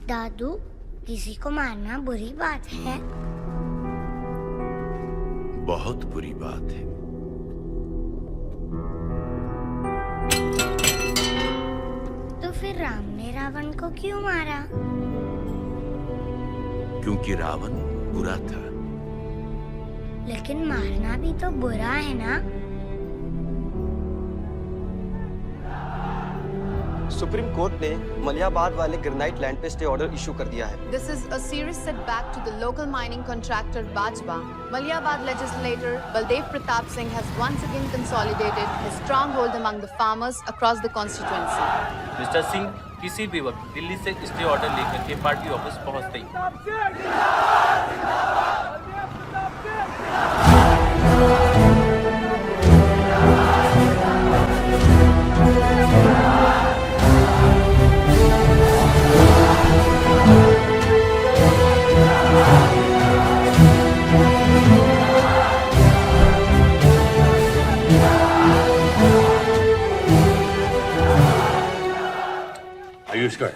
दादू, किसी को मारना बुरी बात है। बहुत बुरी बात है। तो फिर राम ने रावण को क्यों मारा? क्योंकि रावण बुरा था। लेकिन मारना भी तो बुरा है ना? सुप्रीम कोर्ट ने मलियाबाद वाले ग्रेनाइट लैंड पे स्टे ऑर्डर इशू कर दिया है। This is a serious setback to the local mining contractor Bajwa. Maliabad legislator Baldev Pratap Singh has once again consolidated his stronghold among the farmers across the constituency. Mister Singh किसी भी वक्त दिल्ली से stay order लेकर के party office पहुंचते ही आयुष का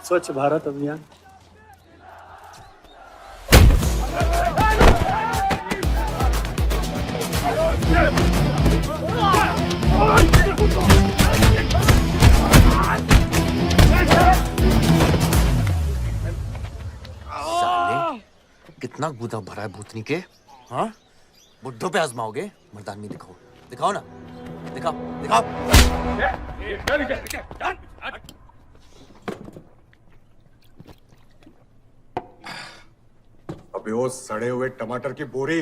स्वच्छ भारत अभियान। साले कितना गुदा भरा है भूतनी के। हाँ, बुड्ढों पे आजमाओगे? मर्दानगी दिखाओ, दिखाओ ना, दिखाओ दिखाओ। अबे वो सड़े हुए टमाटर की बोरी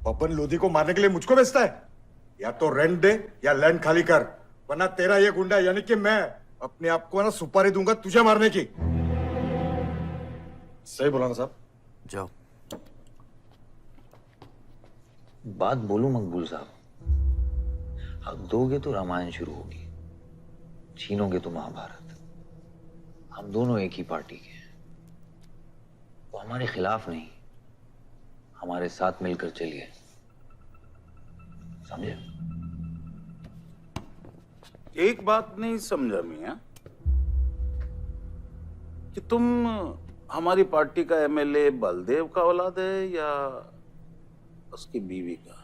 पवन लोधी को मारने के लिए मुझको बेचता है? या तो रेंट दे या लैंड खाली कर, वरना तेरा ये गुंडा यानी कि मैं अपने आप को ना सुपारी दूंगा तुझे मारने की। सही बोला ना साहब? जाओ। बात बोलूं मकबूल साहब, हक दोगे तो रामायण शुरू होगी, छीनोगे तो महाभारत। हम दोनों एक ही पार्टी के हैं, वो हमारे खिलाफ नहीं, हमारे साथ मिलकर चलिए, समझे? एक बात नहीं समझा मियां, कि तुम हमारी पार्टी का एमएलए बलदेव का औलाद है या उसकी बीवी का?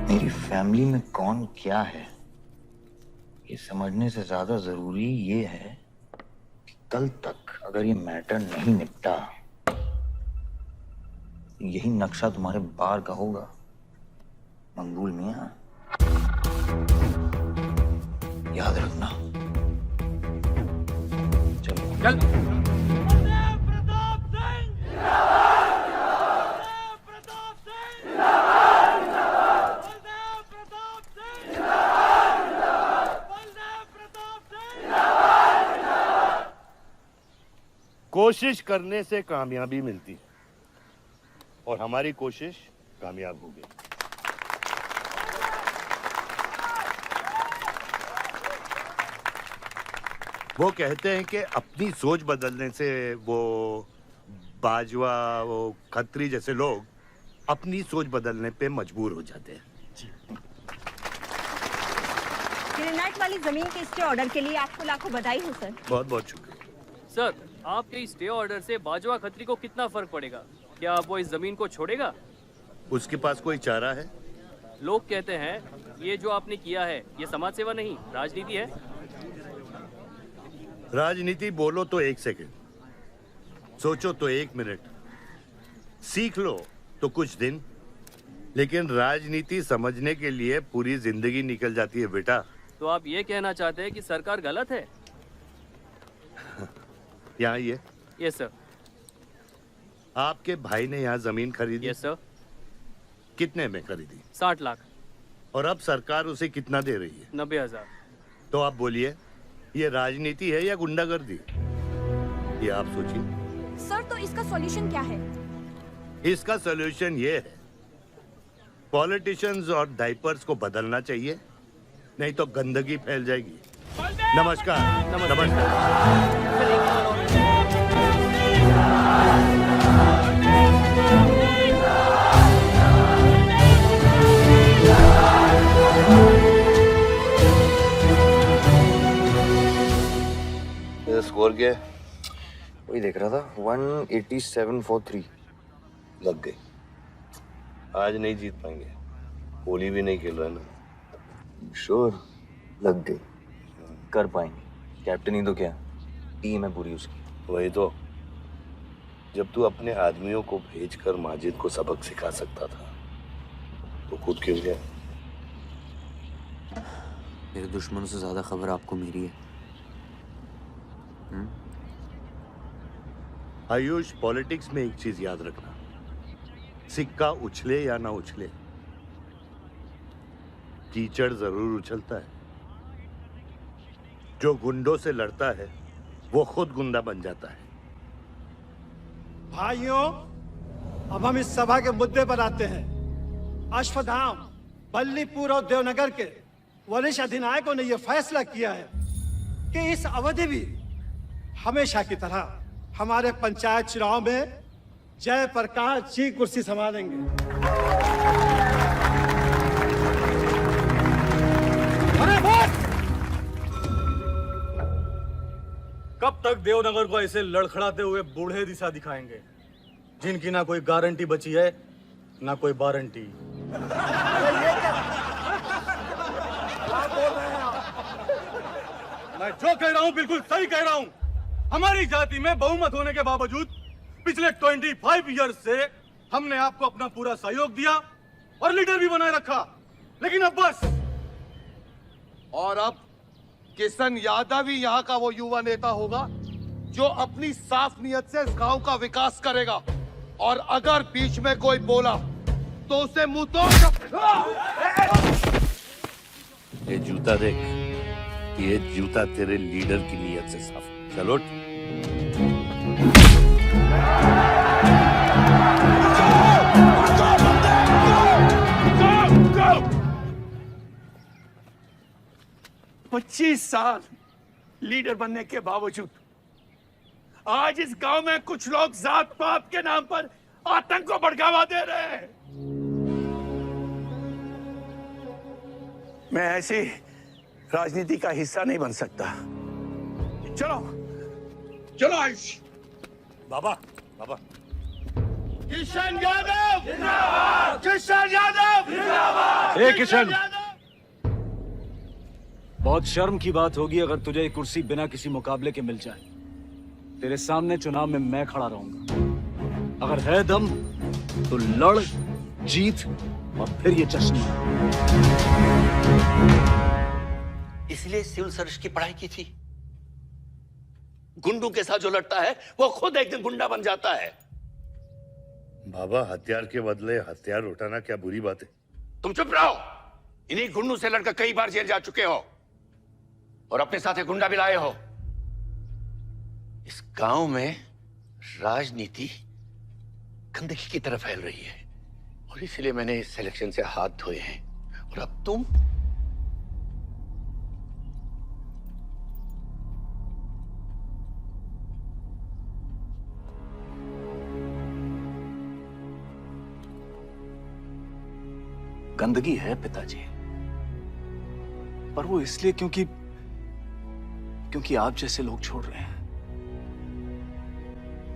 मेरी फैमिली में कौन क्या है ये समझने से ज्यादा जरूरी ये है कि कल तक अगर ये मैटर नहीं निपटा, यही नक्शा तुम्हारे बार का होगा मंगूल मियां, याद रखना। चलो चल। कोशिश करने से कामयाबी मिलती है और हमारी कोशिश कामयाब हो गई। वो कहते हैं कि अपनी सोच बदलने से वो बाजवा, वो खत्री जैसे लोग अपनी सोच बदलने पे मजबूर हो जाते हैं। ग्रेनाइट वाली जमीन के स्टे ऑर्डर के लिए आपको लाखों बधाई हो सर। बहुत बहुत शुक्रिया सर। आपके स्टे ऑर्डर से बाजवा खत्री को कितना फर्क पड़ेगा? क्या वो इस जमीन को छोड़ेगा? उसके पास कोई चारा है? लोग कहते हैं ये जो आपने किया है ये समाज सेवा नहीं राजनीति है। राजनीति बोलो तो 1 सेकंड, सोचो तो 1 मिनट, सीख लो तो कुछ दिन, लेकिन राजनीति समझने के लिए पूरी जिंदगी निकल जाती है बेटा। तो आप ये कहना चाहते हैं कि सरकार गलत है? यहाँ ये यस सर। आपके भाई ने यहाँ जमीन खरीदी? Yes sir. कितने में खरीदी? 60 लाख। और अब सरकार उसे कितना दे रही है? 90,000। तो आप बोलिए, ये राजनीति है या गुंडागर्दी? ये आप सोचिए। सर तो इसका सॉल्यूशन क्या है? इसका सॉल्यूशन ये है, पॉलिटिशियंस और डायपर्स को बदलना चाहिए, नहीं तो गंदगी फैल जाएगी। नमस्कार। नमस्कार। और क्या है? वही देख रहा था 187 for 3 लग गई। आज नहीं जीत पाएंगे, होली भी नहीं खेल रहे ना। श्योर लग गई, कर पाएंगे। कैप्टन ही तो क्या, टीम है पूरी उसकी। वही तो, जब तू अपने आदमियों को भेजकर माजिद को सबक सिखा सकता था तो खुद क्यों गया? मेरे दुश्मनों से ज्यादा खबर आपको मेरी है। आयुष, पॉलिटिक्स में एक चीज याद रखना, सिक्का उछले या ना उछले, कीचड़ जरूर उछलता है। जो गुंडों से लड़ता है वो खुद गुंडा बन जाता है। भाइयों, अब हम इस सभा के मुद्दे पर आते हैं। अश्वत्थाम, बल्लीपुर और देवनगर के वरिष्ठ अधिनायकों ने यह फैसला किया है कि इस अवधि भी हमेशा की तरह हमारे पंचायत चुनाव में जयप्रकाश जी कुर्सी संभालेंगे। अरे वोट! कब तक देवनगर को ऐसे लड़खड़ाते हुए बूढ़े दिशा दिखाएंगे, जिनकी ना कोई गारंटी बची है ना कोई वारंटी? मैं जो कह रहा हूं बिल्कुल सही कह रहा हूं। हमारी जाति में बहुमत होने के बावजूद पिछले 25 ईयर्स से हमने आपको अपना पूरा सहयोग दिया और लीडर भी बनाए रखा, लेकिन अब बस। और अब किशन यादव ही यहाँ का वो युवा नेता होगा जो अपनी साफ नियत से इस गांव का विकास करेगा, और अगर बीच में कोई बोला तो उसे मुंह तोड़। ये जूता देख, ये जूता तेरे लीडर की नियत से साफ। चलो पच्चीस साल लीडर बनने के बावजूद आज इस गांव में कुछ लोग जात पात के नाम पर आतंक को बढ़ावा दे रहे हैं। मैं ऐसी राजनीति का हिस्सा नहीं बन सकता। चलो चलो आयुष। बाबा, बाबा, किशन यादव जिंदाबाद! किशन यादव जिंदाबाद! ए किशन, बहुत शर्म की बात होगी अगर तुझे ये कुर्सी बिना किसी मुकाबले के मिल जाए। तेरे सामने चुनाव में मैं खड़ा रहूंगा। अगर है दम तो लड़, जीत और फिर ये जश्न। इसलिए सिविल सर्विस की पढ़ाई की थी। गुंडों के साथ जो लड़ता है वो खुद एक दिन गुंडा बन जाता है। बाबा, हथियार के बदले हथियार उठाना क्या बुरी बात है? तुम चुप रहो। इन्हीं गुंडों से लड़कर कई बार जेल जा चुके हो और अपने साथ एक गुंडा भी लाए हो। इस गांव में राजनीति गंदगी की तरफ फैल रही है और इसलिए मैंने इस सिलेक्शन से हाथ धोए हैं। और अब तुम गंदगी है पिताजी, पर वो इसलिए क्योंकि आप जैसे लोग छोड़ रहे हैं।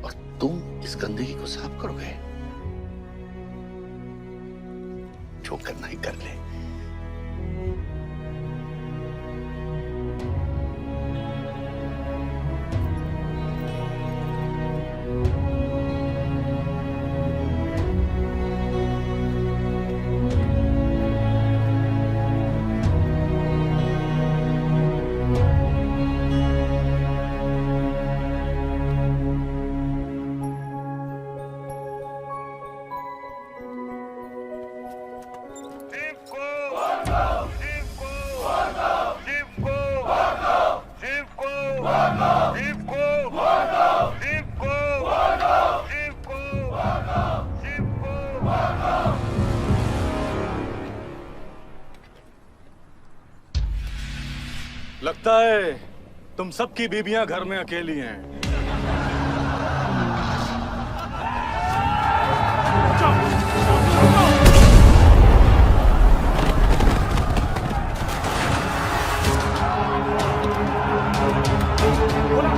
और तुम इस गंदगी को साफ करोगे? जो करना ही कर ले। लगता है तुम सबकी बीबियां घर में अकेली हैं। बोला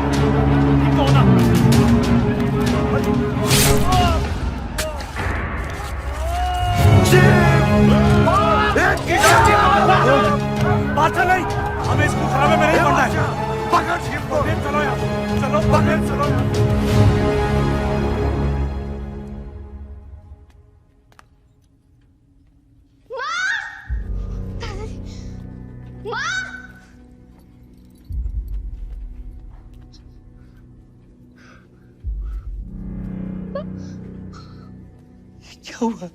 क्या हुआ?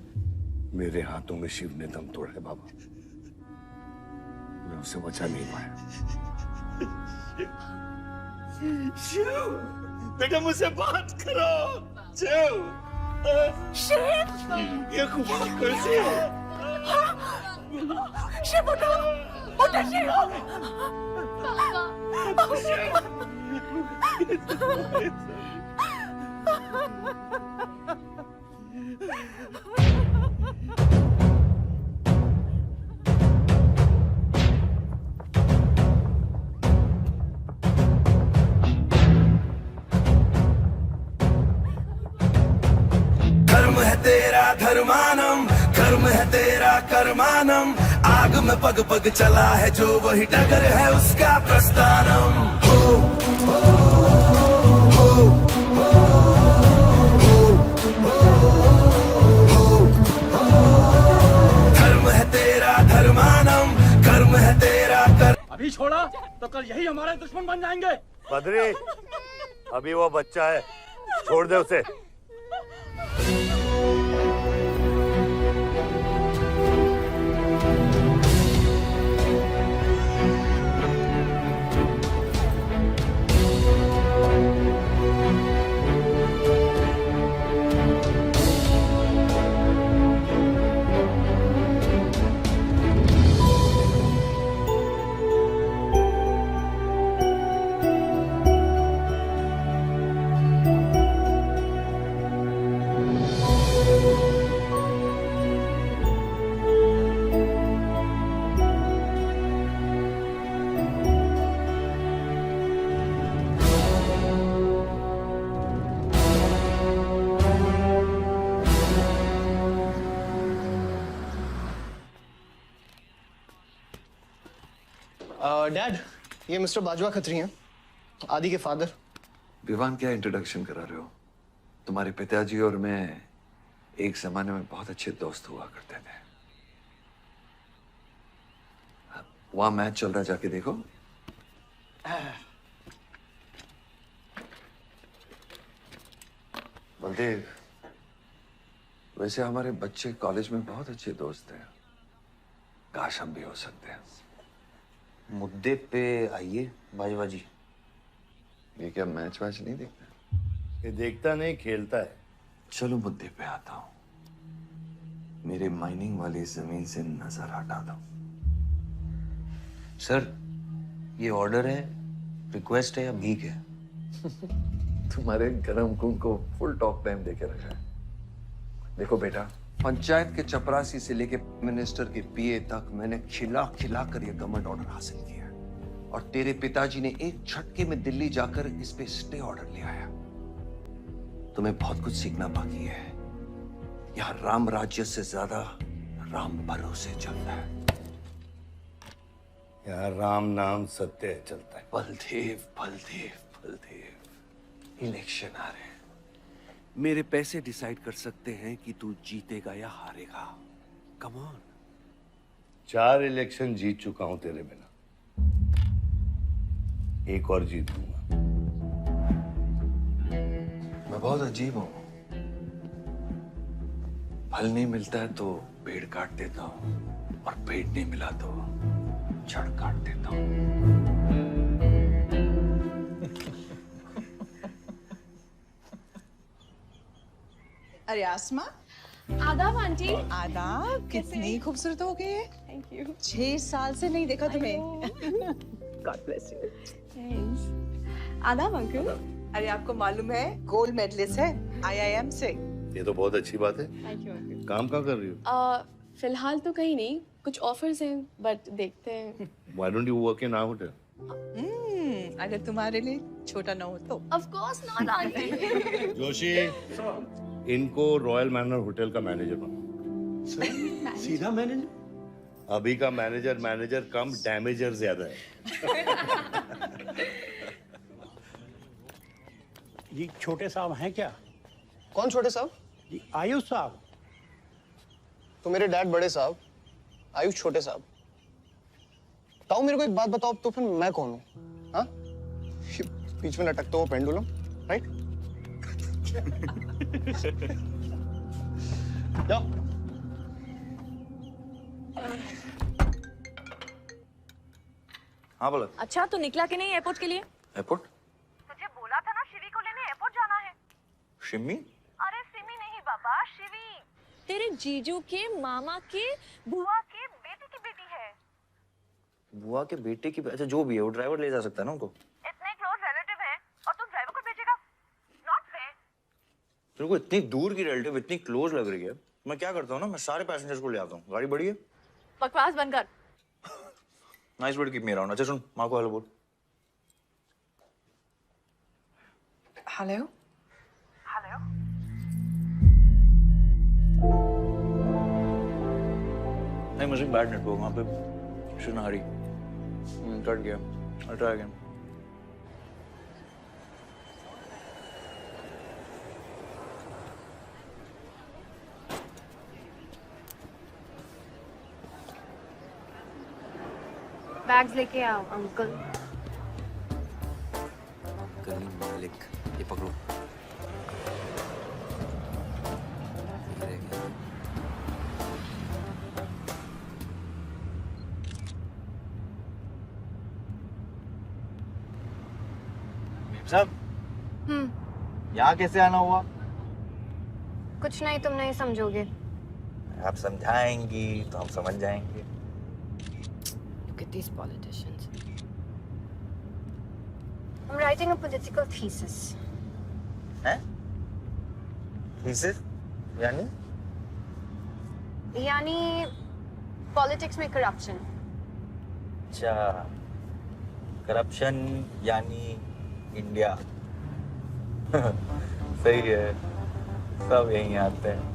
मेरे हाथों में शिव ने दम तोड़ा है बाबा। मैं उसे बचा नहीं पाया। शिव, बेटा मुझसे बात करो। शिव, ये हुआ कैसे? शिव उठो, उठो शिव। कर्म है तेरा धर्मानम, कर्म है तेरा कर्मानम। आग में पग पग चला है जो वही डगर है उसका प्रस्थानम। हो, हो, हो, हो, हो, धर्म है तेरा धर्मानम, कर्म है तेरा कर्म। अभी छोड़ा तो कल यही हमारे दुश्मन बन जाएंगे। बद्री, अभी वो बच्चा है, छोड़ दे उसे। डैड, ये मिस्टर बाजवा खत्री हैं, आदि के फादर। विवान, क्या इंट्रोडक्शन करा रहे हो? तुम्हारे पिताजी और मैं एक जमाने में बहुत अच्छे दोस्त हुआ करते थे। वहां मैच चल रहा, जाके देखो। बलदेव, वैसे हमारे बच्चे कॉलेज में बहुत अच्छे दोस्त हैं। काश हम भी हो सकते हैं। मुद्दे पे आइए बाजवा जी। ये क्या मैच वैच नहीं देखता? ये देखता नहीं, खेलता है। चलो मुद्दे पे आता हूं। मेरे माइनिंग वाली जमीन से नजर हटा दो। सर, ये ऑर्डर है, रिक्वेस्ट है या भीख है? तुम्हारे गरम खून को फुल टॉक टाइम देके रखा है। देखो बेटा, पंचायत के चपरासी से लेके मिनिस्टर के पीए तक मैंने खिला खिला कर ये गवर्नमेंट ऑर्डर हासिल किया और तेरे पिताजी ने एक झटके में दिल्ली जाकर इस पे स्टे ऑर्डर ले आया। तुम्हें बहुत कुछ सीखना बाकी है। यहाँ राम राज्य से ज्यादा राम भरोसे चलता है। यहाँ राम नाम सत्य चलता है। बलदेव, बलदेव, बलदेव, इलेक्शन आ रहे हैं। मेरे पैसे डिसाइड कर सकते हैं कि तू जीतेगा या हारेगा। Come on. 4 इलेक्शन जीत चुका हूं तेरे बिना, एक और जीत लूंगा। मैं बहुत अजीब हूं। फल नहीं मिलता है तो पेड़ काट देता हूं और पेड़ नहीं मिला तो जड़ काट देता हूं। अरे आसमा, आदाब आंटी। आदाब, कितनी खूबसूरत हो गई है। Thank you. 6 साल से नहीं देखा तुम्हें। God bless you. थैंक्स। आदाब अंकल। अरे आपको मालूम है, गोल्ड मेडलिस्ट है IIM से। ये तो बहुत अच्छी बात है। Thank you uncle. काम क्या कर रही हो? फिलहाल तो कहीं नहीं, कुछ ऑफर्स हैं बट देखते हैं। Why don't you work in our hotel? अगर तुम्हारे लिए छोटा ना हो तो। Of course not aunty. Joshi, इनको रॉयल मैनर होटल का मैनेजर बना। सीधा मैनेजर? अभी का मैनेजर कम, डैमेजर ज्यादा है। जी छोटे साहब हैं क्या? कौन छोटे साहब? जी आयुष साहब। तो मेरे डैड बड़े साहब, आयुष छोटे साहब। ताऊ मेरे को एक बात बताओ, तो फिर मैं कौन हूँ? हाँ? बीच में लटकता हुआ पेंडुलम, राइट? जाओ। हाँ बोला। अच्छा तो निकला कि नहीं एयरपोर्ट के लिए? एयरपोर्ट? तुझे बोला था ना शिवी को लेने एयरपोर्ट जाना है। शिमी? अरे सिमी नहीं बाबा, शिवी तेरे जीजू के मामा के बुआ के बेटे की बेटी है। बुआ के बेटे की? अच्छा जो भी है, वो ड्राइवर ले जा सकता है ना उनको? इतने क्लोज रिलेटिव हैं और तुम ड्राइवर को भेजेगा? Not fair. तेरे को इतनी दूर की रिलेटिव इतनी क्लोज लग रही है, मैं क्या करता हूँ ना, मैं सारे पैसेंजर्स को ले आता हूँ। गाड़ी बड़ी है। बकवास बंद कर। Nice bird keep me around. अच्छा सुन, माँ को हेलो बोल। हेलो। हेलो। नहीं मुझे बैड नेटवर्क वहाँ पे। Should Hari. कट गया। I'll try again. बैग्स लेके आओ अंकल। करीम मालिक, ये पकड़ो। सब यहाँ कैसे आना हुआ? कुछ नहीं, तुम नहीं समझोगे। आप समझाएंगी तो हम समझ जाएंगे। Look at these politicians. I'm writing a political thesis. हैं? Thesis? यानी? यानी पॉलिटिक्स में करप्शन। अच्छा, करप्शन यानी इंडिया। सही है, सब यहीं आते हैं।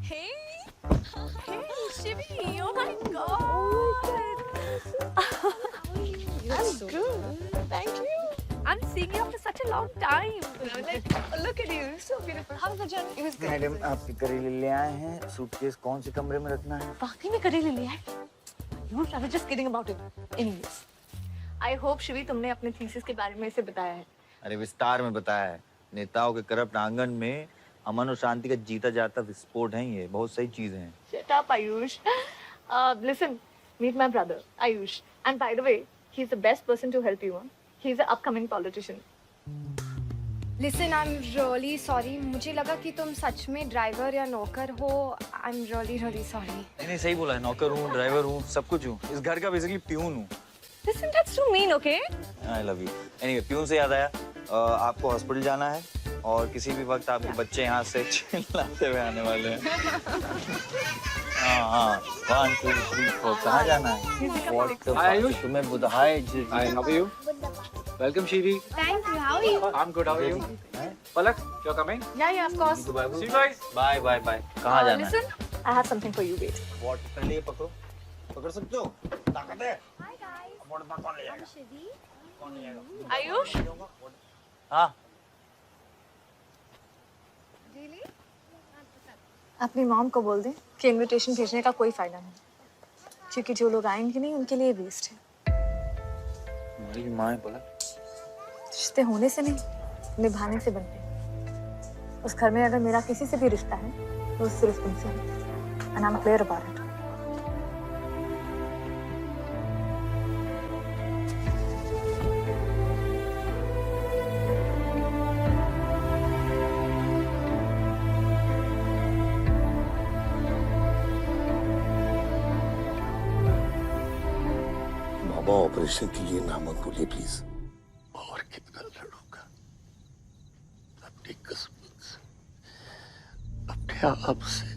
Hey, Shivi, oh my God. I'm good. Thank you. I'm seeing you after such a long time. Like, look at you, so beautiful. How was the journey? It was good. Madam आप करेले ले आए हैं, suitcase कौन से कमरे में रखना है? वाकई में करेले ले आए? I was just kidding about it. Anyways, I hope Shivi तुमने अपने थीसिस के बारे में इसे बताया है। अरे विस्तार में बताया है। नेताओं के करप्ट आंगन में अमन और शांति का जीता जाता विस्फोट है ये। बहुत सही चीजें हैं। Shut up, Ayush. Listen, meet my brother, Ayush. And by the way, he's the best person to help you. He's an upcoming politician. Listen, I'm really sorry. मुझे लगा कि तुम सच में ड्राइवर या नौकर हो। I'm really sorry. नहीं सही बोला है, नौकर हूँ, ड्राइवर हूँ, सब कुछ हूँ। इस घर का बेसिकली प्यून हूँ। Listen, that's too mean, okay? I love you. Anyway, peon से याद आया, आपको हॉस्पिटल जाना है और किसी भी वक्त आपके बच्चे यहाँ से चिल्लाते हुए आने वाले हैं। हाँ, 1, 2, 3, 4 कहाँ जाना है? आयुष, तुम्हें बुधाई जी। Hi, how are you? Welcome, Shivi. Thank you. How are you? I'm good. How are you? Palak, you're coming? Yeah, of course. See you guys. Bye. कहाँ जाना है? Listen, I have something for you. Wait. What? पहले ये पकड़ो, पकड़ सकते हो? ताकत है? Hi guys. कौन ले जाएगा? I'm Shivi. कौन ले जाएगा? Ayush? हाँ। Really? अपनी मॉम को बोल दे कि इनविटेशन भेजने का कोई फायदा नहीं, क्योंकि जो लोग आएंगे नहीं उनके लिए वेस्ट है। मेरी माँ है बोला। रिश्ते होने से नहीं, निभाने से बनते हैं। उस घर में अगर मेरा किसी से भी रिश्ता है तो सिर्फ तुमसे है। And I'm clear about it. Operation के लिए ना मत बोलिए प्लीज। और कितना लड़ूंगा अपनी किस्मत से, अपने आप से।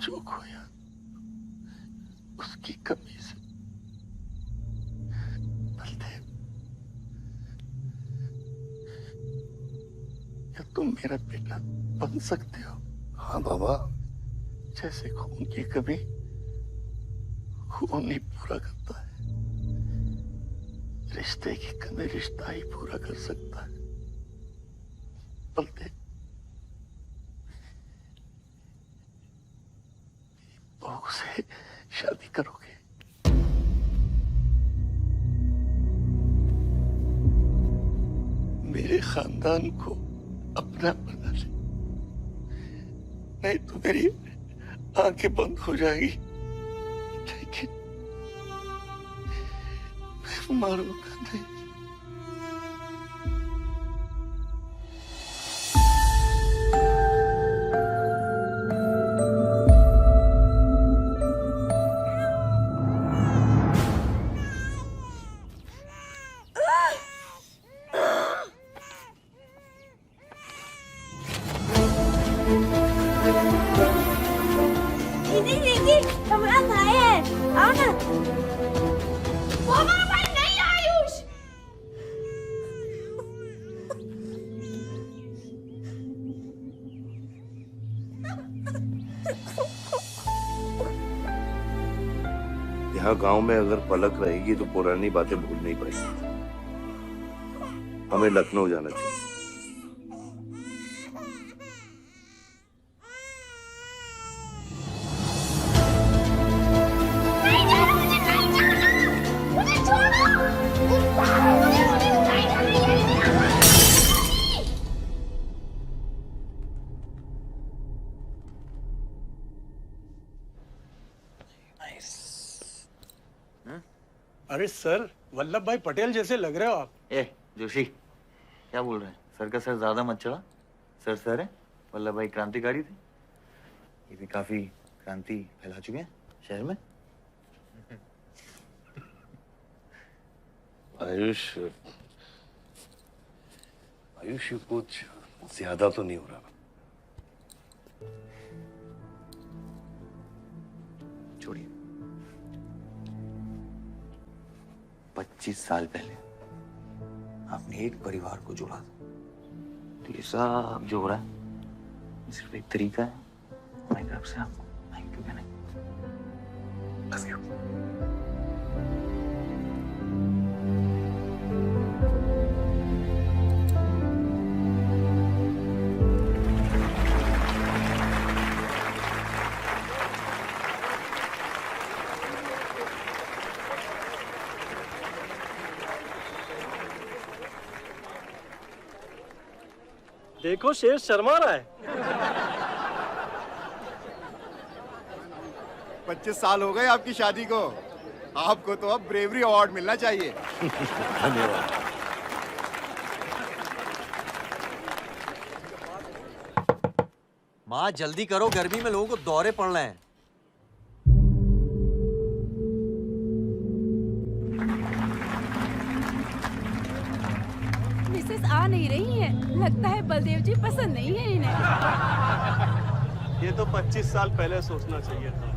जो खोया उसकी कमी से। बलदेव, क्या तुम मेरा बेटा बन सकते हो? हाँ बाबा। जैसे खून की कमी खून ही पूरा करता है, रिश्ते की कमी रिश्ता ही पूरा कर सकता है। बलदेव, बहू से शादी करोगे? मेरे खानदान को अपना बना ले, नहीं तो मेरी आंखें बंद हो जाएगी। लेकिन मैं मारूंगा नहीं। यहाँ गांव में अगर पलक रहेगी तो पुरानी बातें भूल नहीं पाएगी। हमें लखनऊ जाना चाहिए। अरे सर, वल्लभ भाई पटेल जैसे लग रहे हो आप। ए जोशी, क्या बोल रहे हैं? सर का सर ज्यादा मत चढ़ा। सर सर है, वल्लभ भाई क्रांतिकारी थे। ये भी काफी क्रांति फैला चुके हैं शहर में। आयुष, आयुष कुछ ज्यादा तो नहीं हो रहा? छोड़िए। 25 साल पहले आपने एक परिवार को जोड़ा था, तो ये सब जो हो रहा है सिर्फ एक तरीका है हमारी तरफ से आपको थैंक यू कहने। Love you. देखो शेर शर्मा रहा है। 25 साल हो गए आपकी शादी को। आपको तो अब ब्रेवरी अवार्ड मिलना चाहिए। धन्यवाद। माँ जल्दी करो, गर्मी में लोगों को दौरे पड़ रहे हैं। मिसेस आ नहीं रही हैं। लगता है बलदेव जी पसंद नहीं है इन्हें। ये तो 25 साल पहले सोचना चाहिए था।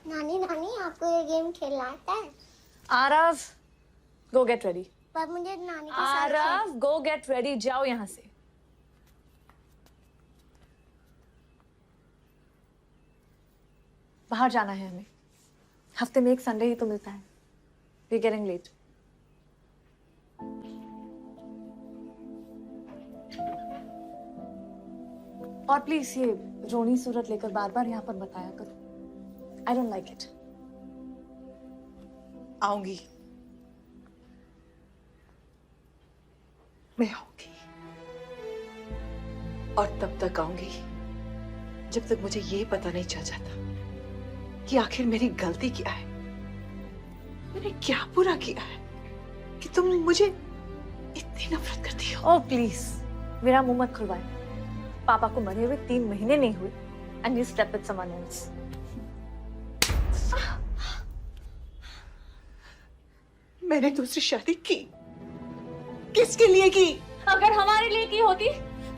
नानी नानी आपको ये गेम खेलना आता है? आरव, गो गेट रेडी। पर मुझे नानी के साथ आरव, गो गेट रेडी, जाओ यहाँ से। बाहर जाना है हमें। हफ्ते में एक संडे ही तो मिलता है। We are getting late. और प्लीज ये रोनी सूरत लेकर बार बार यहाँ पर बताया करो। I don't like it. आऊंगी, मैं आऊंगी, और तब तक आऊंगी जब तक मुझे ये पता नहीं चल जाता कि आखिर मेरी गलती क्या है। मैंने क्या बुरा किया है कि तुम मुझे इतनी नफरत करती हो? ओह प्लीज, मेरा मुंह मत खुलवाए। पापा को मरे हुए 3 महीने नहीं हुए and you slept with someone else. मैंने दूसरी शादी की, किसके लिए की? अगर हमारे लिए की होती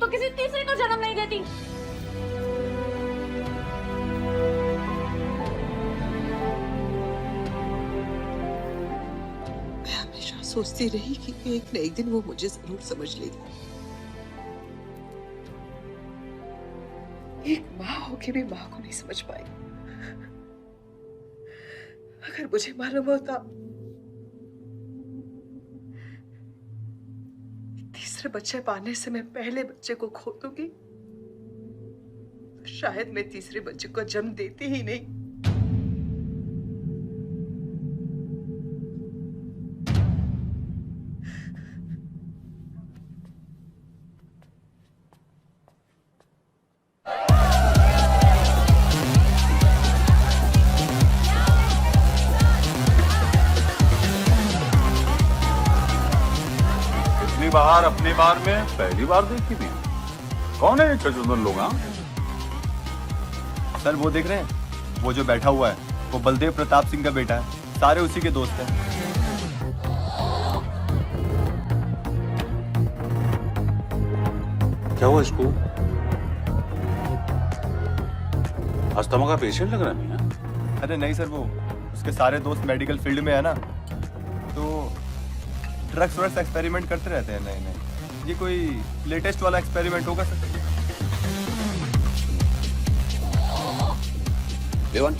तो किसी तीसरे को जन्म नहीं देती। मैं हमेशा सोचती रही कि एक न एक दिन वो मुझे जरूर समझ लेगी। एक माँ होके भी माँ को नहीं समझ पाई। अगर मुझे मालूम होता तीसरे बच्चे पाने से मैं पहले बच्चे को खो दूंगी तो शायद मैं तीसरे बच्चे को जन्म देती ही नहीं। बाहर अपने बार में पहली बार देखी थी। कौन है चचुंदन लोग? सर वो देख रहे हैं, वो जो बैठा हुआ है वो बलदेव प्रताप सिंह का बेटा है, सारे उसी के दोस्त हैं। क्या हुआ इसको? अस्थमा का पेशेंट लग रहा है मियां। अरे नहीं सर, वो उसके सारे दोस्त मेडिकल फील्ड में है ना, तो ड्रग्स वर्स एक्सपेरिमेंट करते रहते हैं। नहीं ये कोई लेटेस्ट वाला एक्सपेरिमेंट होगा सर। विवन,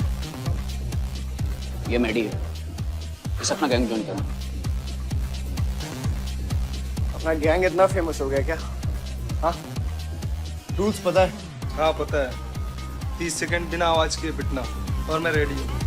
ये मेडी है, इस अपना गैंग ज्वाइन करना। अपना गैंग इतना फेमस हो गया क्या? हाँ, रूल्स पता है? हाँ पता है। 30 सेकंड बिना आवाज के पिटना और मैं रेडी हूँ।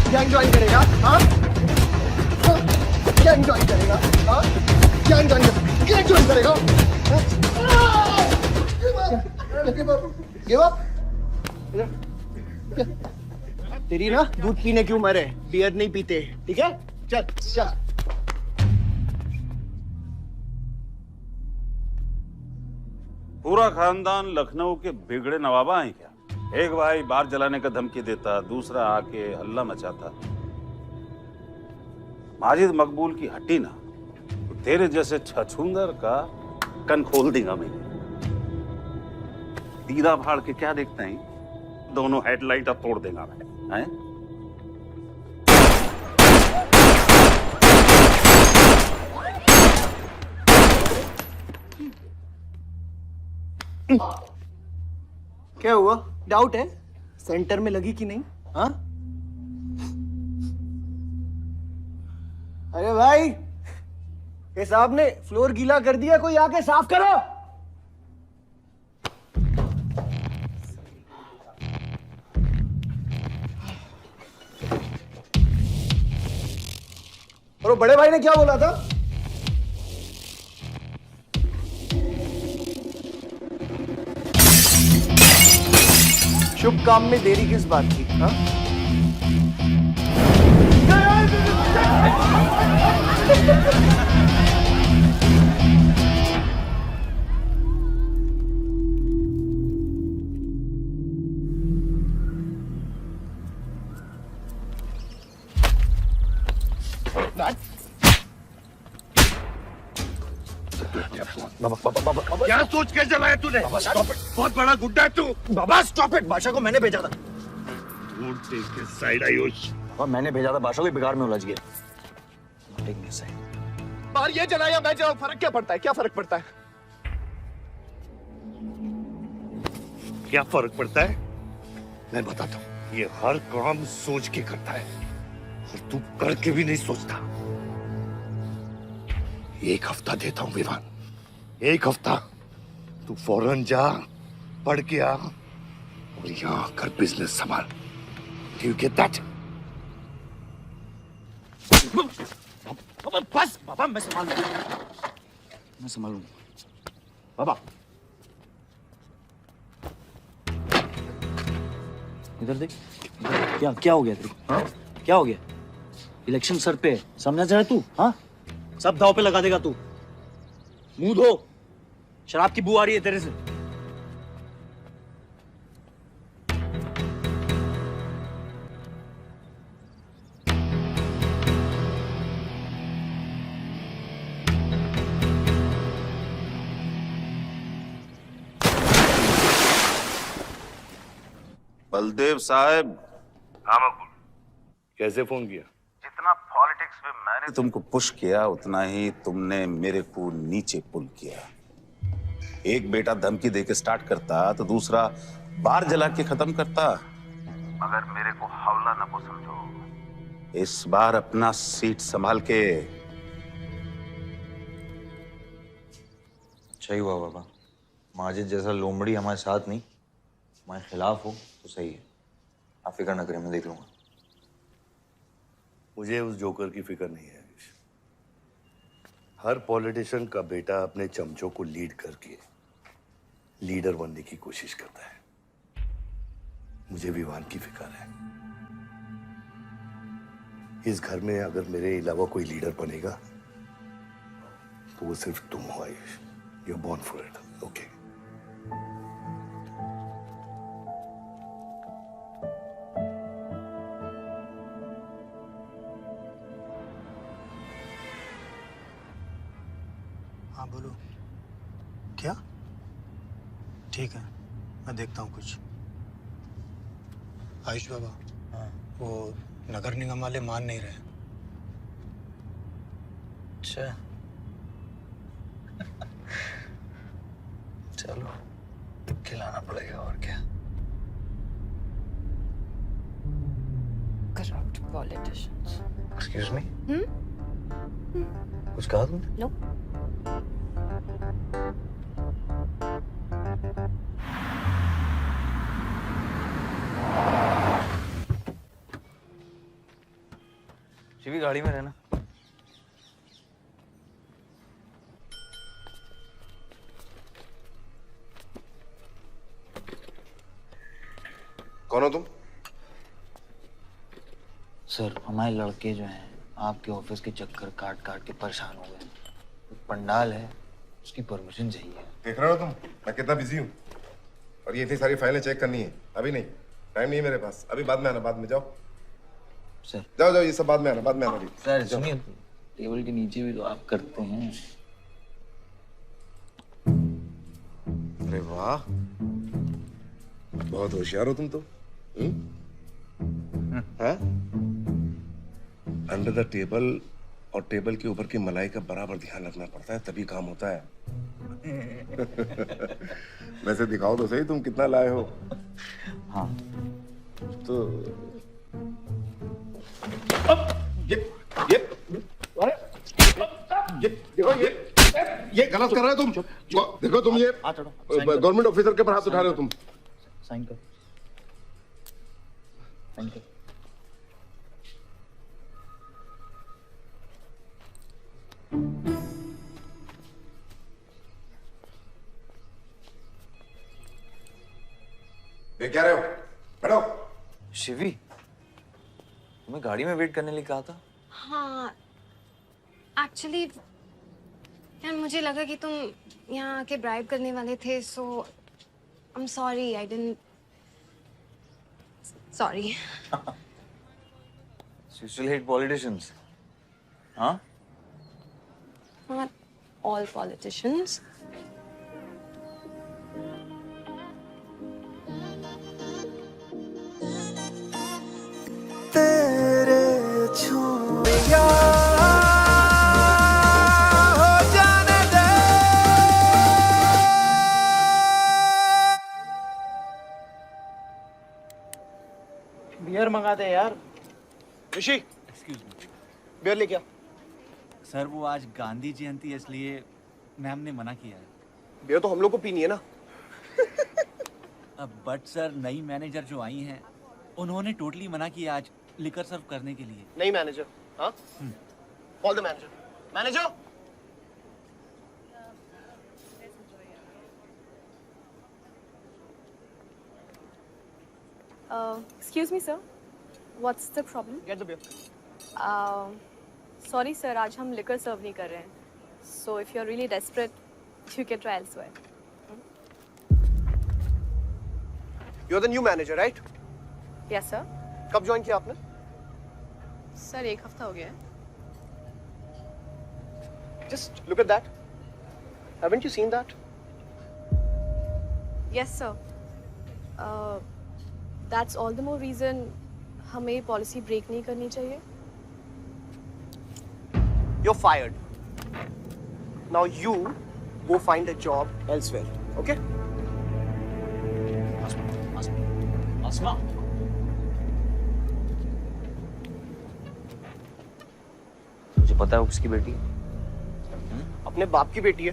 गैंग ज्वाइन करेगा? हाँ, गैंग ज्वाइन करेगा? हाँ, गैंग ज्वाइन करेगा? Give up. तेरी ना दूध पीने की उम्र है, बियर नहीं पीते, ठीक है? चल चल। पूरा खानदान लखनऊ के बिगड़े नवाबा हैं क्या? एक भाई बार जलाने का धमकी देता, दूसरा आके हल्ला मचाता। माजिद मकबूल की हट्टी ना तो तेरे जैसे छछूंदर का कन खोल देगा मैं। दीदा फाड़ के क्या देखते हैं? दोनों हेडलाइट अब तोड़ देगा मैं। हैं? क्या हुआ? डाउट है सेंटर में लगी कि नहीं? हाँ, अरे भाई ये साहब ने फ्लोर गीला कर दिया, कोई आके साफ करो। और वो बड़े भाई ने क्या बोला था? शुभ काम में देरी किस बात की? हाँ? क्या सोच के जलाया तूने? बहुत बड़ा गुड्डा है तू। बाबा स्टॉप इट, बादशाह को मैंने भेजा था। साइड आयुष, मैंने भेजा था, बादशाह को बिगाड़ में उलझ गया। बाहर ये जलाया मैं जलाऊं, फर्क क्या पड़ता है? क्या फर्क पड़ता है? क्या फर्क पड़ता है? मैं बताता हूँ। ये हर काम सोच के करता है और तू करके भी नहीं सोचता। एक हफ्ता देता हूँ विवान, एक हफ्ता। तू फौरन जा, पढ़ के आ और यहाँ आकर बिजनेस संभाल। Do you get that? बस बाबा, मैं संभालूंगा बाबा। इधर देख, क्या क्या हो गया तेरे? हाँ? क्या हो गया? इलेक्शन सर पे समझा जाए तू, हाँ? सब दाव पे लगा देगा तू। मुंह धो, शराब की बू आ रही है तेरे से। बलदेव साहब। हाँ मकबूल, कैसे फोन किया? जितना पॉलिटिक्स में मैंने तुमको पुश किया उतना ही तुमने मेरे को नीचे पुल किया। एक बेटा धमकी देके स्टार्ट करता तो दूसरा बार जला के खत्म करता। मगर मेरे को हौला न को समझो। इस बार अपना सीट संभाल के। सही हुआ बाबा, माजिद जैसा लोमड़ी हमारे साथ नहीं, हमारे खिलाफ हो तो सही है। आप फिक्र न करें, मैं देख लूंगा। मुझे उस जोकर की फिक्र नहीं है। हर पॉलिटिशियन का बेटा अपने चमचों को लीड करके लीडर बनने की कोशिश करता है। मुझे विवान की फिक्र है। इस घर में अगर मेरे अलावा कोई लीडर बनेगा तो वो सिर्फ तुम हो Ayush. You are born for it, okay? हाँ बोलो। क्या? ठीक है, मैं देखता हूँ कुछ। आयुष बाबा, हाँ, वो नगर निगम वाले मान नहीं रहे। अच्छा चलो, खिलाना पड़ेगा और क्या। Corrupt politicians. एक्सक्यूज मी, कुछ कहा तुमने? No. शिवी गाड़ी में रहना। कौन हो तुम? सर, हमारे लड़के जो हैं आपके ऑफिस के चक्कर काट काट के परेशान हो गए। एक पंडाल है, उसकी परमिशन चाहिए। देख रहे हो तुम मैं कितना बिजी हूँ, और ये इतनी सारी फाइलें चेक करनी है। अभी नहीं, टाइम नहीं है मेरे पास। अभी बाद में आना, बाद में। जाओ सर, जाओ जाओ, ये सब बाद में आना, बाद में आना। सर सुनिए, टेबल के नीचे भी तो आप करते हैं। अरे वाह, बहुत होशियार हो तुम तो। अंडर द टेबल और टेबल के ऊपर की मलाई का बराबर ध्यान रखना पड़ता है, तभी काम होता है। वैसे दिखाओ तो सही तुम कितना लाए हो। हाँ तो ये गलत कर रहे हो तुम। देखो तुम ये गवर्नमेंट ऑफिसर के ऊपर हाथ उठा रहे हो तुम। साइन कर, साइन कर। देख क्या रहे हो? बैठो। शिवी, तुम्हें गाड़ी में वेट करने लिए कहा था। हाँ, एक्चुअली यार मुझे लगा कि तुम यहाँ आके ब्राइब करने वाले थे, so I am sorry, I didn't, sorry. You still hate politicians, huh? Not all politicians. तेरे छूया हो जाने दे। बियर मंगा दे यार। ऋषि, एक्सक्यूज मी बियर ले क्या? सर, वो आज गांधी जयंती है इसलिए मैम ने मना किया है। बियर तो हम लोग को पीनी है ना। अब बट सर, नई मैनेजर जो आई हैं उन्होंने टोटली मना किया आज लिकर सर्व करने के लिए। नहीं मैनेजर, हाँ? Call the manager. Manager, Excuse me, sir. What's the problem? Get the beer. Sorry sir, आज हम liquor serve नहीं कर रहे हैं. So if you're really desperate, you can try elsewhere. You're the new manager, right? Yes sir. कब join किया आपने? Sir 1 हफ्ता हो गया है. Just look at that. Haven't you seen that? Yes sir. That's all the more reason हमें policy break नहीं करनी चाहिए. You're fired. Now you go find a job elsewhere. Okay? आसमा. तुझे पता है वो किसकी बेटी है? अपने बाप की बेटी है.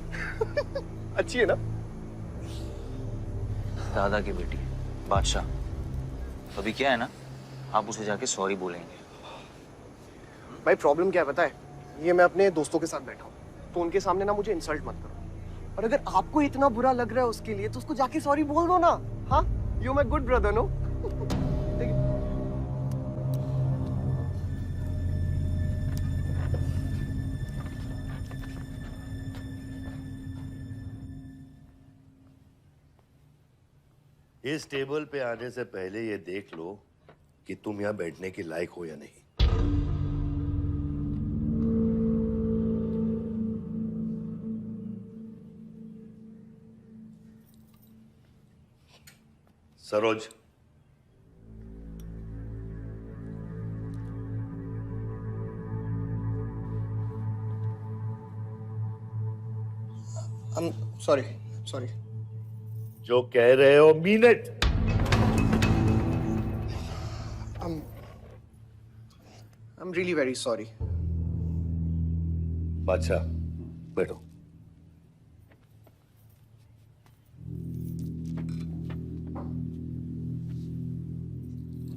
अच्छी है ना? दादा की बेटी बादशाह. तो अभी क्या है ना, आप उसे जाके सॉरी बोलेंगे. भाई प्रॉब्लम क्या है पता है? ये मैं अपने दोस्तों के साथ बैठा हूँ, तो उनके सामने ना मुझे इंसल्ट मत करो. और अगर आपको इतना बुरा लग रहा है उसके लिए, तो उसको जाके सॉरी बोल दो ना. हाँ, you my good brother no. इस टेबल पे आने से पहले ये देख लो कि तुम यहाँ बैठने के लायक हो या नहीं. सरोज, सॉरी. जो कह रहे हो mean it. I'm really very sorry. बादशाह बैठो.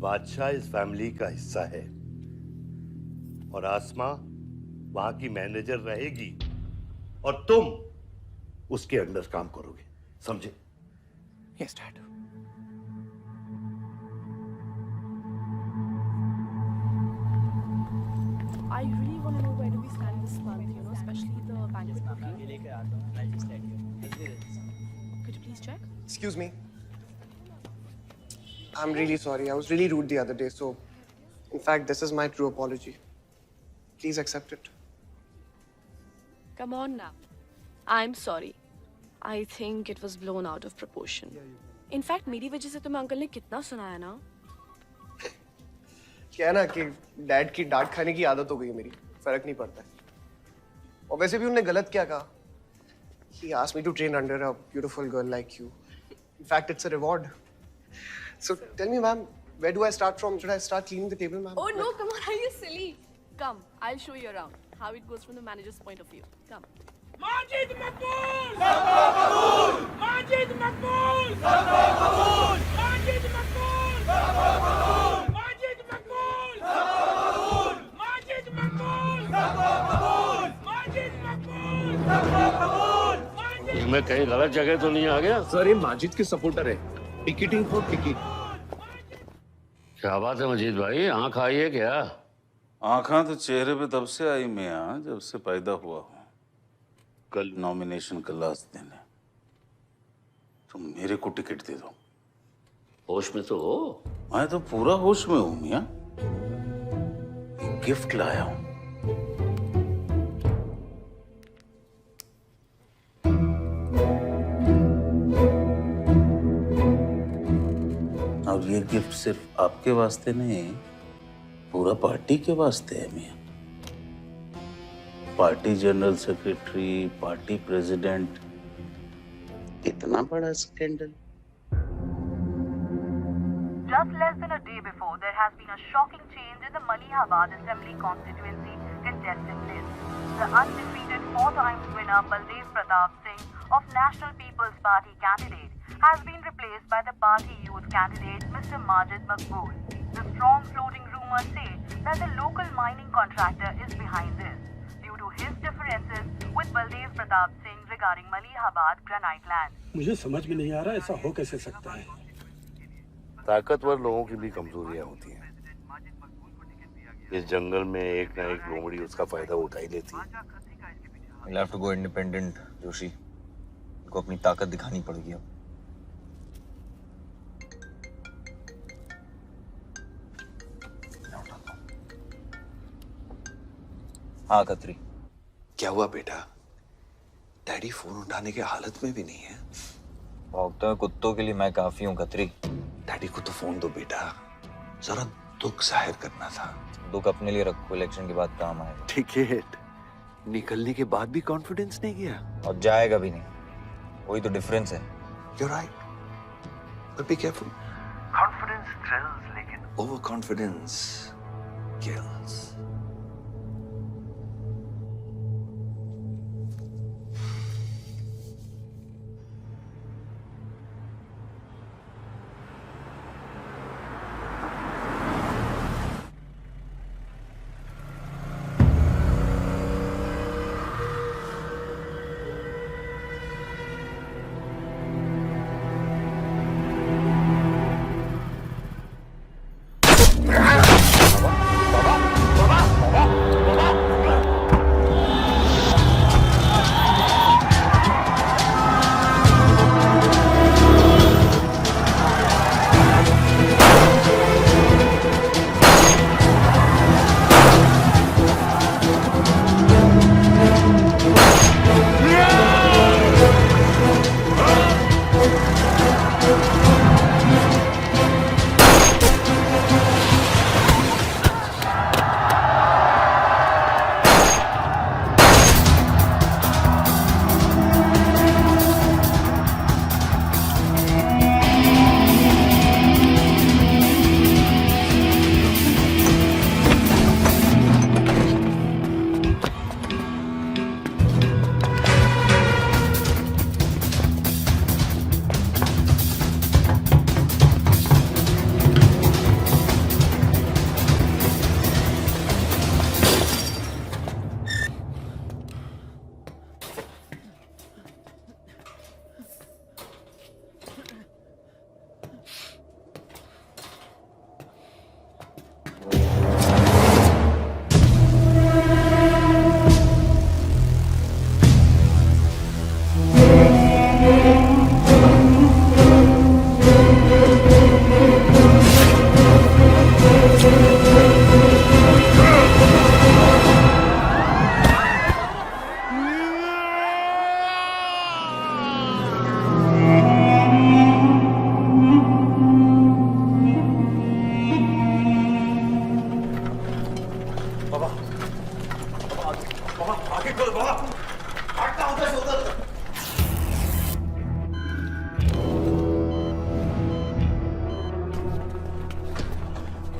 बादशाह इस फैमिली का हिस्सा है और आसमा वहां की मैनेजर रहेगी और तुम उसके अंडर काम करोगे. समझे? Yes, Dad. I really want to know where do we stand this month, you know, especially the banquet booking. Could you please check? Excuse me. I'm really sorry. I was really rude the other day, so in fact, this is my true apology. Please accept it. Come on now. I'm sorry. I think it was blown out of proportion. In fact, मेरी वजह से तुम्हें uncle ने कितना सुनाया ना. क्या है ना कि डैड की डांट खाने की आदत हो गई है मेरी. फर्क नहीं पड़ता है. और वैसे भी उन्होंने गलत क्या कहा. He asked me to train under a beautiful girl like you. In fact, it's a reward. So tell me, ma'am, where do I start from? Should I start cleaning the table, ma'am? Oh no, come on, are you silly? Come, I'll show you around how it goes from the manager's point of view. Come. Majid मकबूल सबको कबूल माजिद मकबूल सबको कबूल माजिद मकबूल सबको कबूल माजिद मकबूल सबको कबूल माजिद मकबूल सबको कबूल माजिद मकबूल सबको कबूल. मैं कहीं गलत जगह तो नहीं आ गया? सर ये माजिद के सपोर्टर है. Ticketing for ticket. क्या बात है मजीद भाई, आंख आई है क्या? आंखा तो चेहरे पे तब से आई मियां जब से पैदा हुआ हूं. कल नॉमिनेशन का लास्ट दिन है. तुम मेरे को टिकट दे दो. होश में तो हो? मैं तो पूरा होश में हूं मियां. गिफ्ट लाया हूं. और ये गिफ्ट सिर्फ आपके वास्ते नहीं, पूरा पार्टी के वास्ते है मियां. Party general secretary, party president, इतना बड़ा scandal. Just less than a day before, there has been a shocking change in the Malihabad Assembly constituency contestant list. The undefeated 4 times winner Baldev Pratap Singh of National People's Party candidate has been replaced by the party youth candidate Mr. Majid Maqbool. The strong floating rumors say that the local mining contractor is behind this due to his differences with Baldev Pratap Singh regarding Malihabad granite land. मुझे समझ में नहीं आ रहा ऐसा हो कैसे सकता है. ताकतवर लोगों की भी कमजोरियां होती हैं. इस जंगल में एक ना एक लोमड़ी उसका फायदा उठा ही लेती है। You'll have to go independent, Joshi. को अपनी ताकत दिखानी पड़ेगी अब। हाँ खत्री। क्या हुआ बेटा? डैडी फोन उठाने के हालत में भी नहीं है। भौंकते हुए कुत्तों के लिए मैं काफी हूँ खत्री। डैडी को तो फोन दो बेटा, जरा दुख जाहिर करना था। दुख अपने लिए रखो, इलेक्शन के बाद काम आएगा। टिकट निकलने के बाद भी कॉन्फिडेंस नहीं गया और जाएगा भी नहीं, वही तो डिफरेंस है। You're right, but be careful. Confidence thrills, लेकिन overconfidence kills.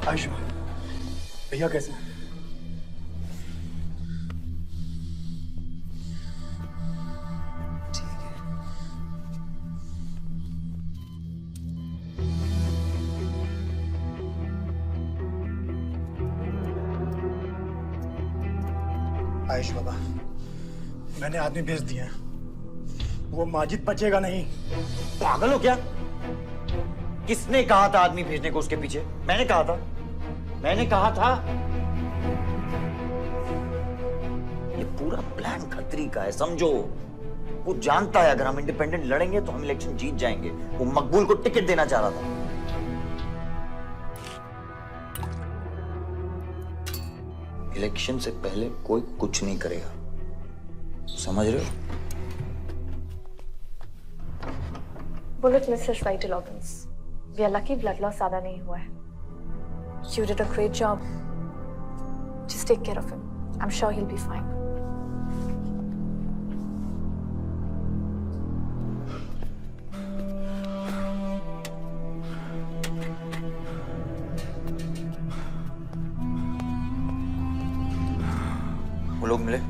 आयुष भैया कैसे? आयुष बाबा, मैंने आदमी भेज दिए हैं। वो माजिद बचेगा नहीं। पागल हो क्या? किसने कहा था आदमी भेजने को उसके पीछे? मैंने कहा था। ये पूरा प्लान खत्री का है, समझो। वो जानता है अगर हम इंडिपेंडेंट लड़ेंगे तो हम इलेक्शन जीत जाएंगे। वो मकबूल को टिकट देना चाह रहा था। इलेक्शन से पहले कोई कुछ नहीं करेगा, समझ रहे हो? Bullet misses vital organs. We are lucky blood loss ज्यादा नहीं हुआ है। You did a great job. Just take care of him. I'm sure he'll be fine. वो लोग मिले?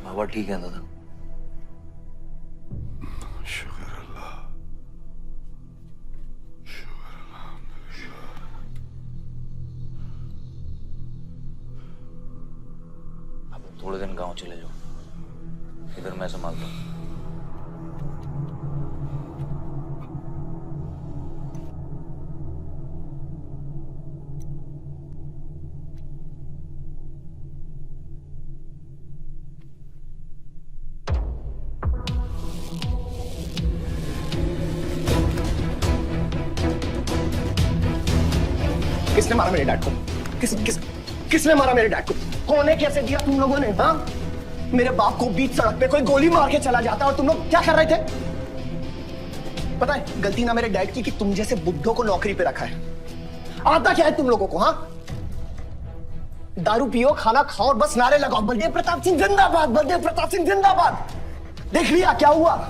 बाबा ठीक है दादा? शुक्र अल्लाह, शुक्र अल्लाह। थोड़े दिन गांव चले जाओ, इधर मैं संभालता हूँ। किसने मारा मेरे डैड को? किसने मारा मेरे डैड को? कौन है? कैसे दिया तुम लोगों ने? हाँ, मेरे बाप को बीच सड़क पे कोई गोली मार के चला जाता और तुम लोग क्या कर रहे थे? पता है गलती ना मेरे डैड की कि तुम जैसे बुड्ढों को नौकरी पे रखा है। आता क्या है तुम लोगों को? हाँ, दारू पियो, खाना खाओ और बस नारे लगाओ, बलदेव प्रताप सिंह जिंदाबाद, बलदेव प्रताप सिंह जिंदाबाद। देख लिया क्या हुआ?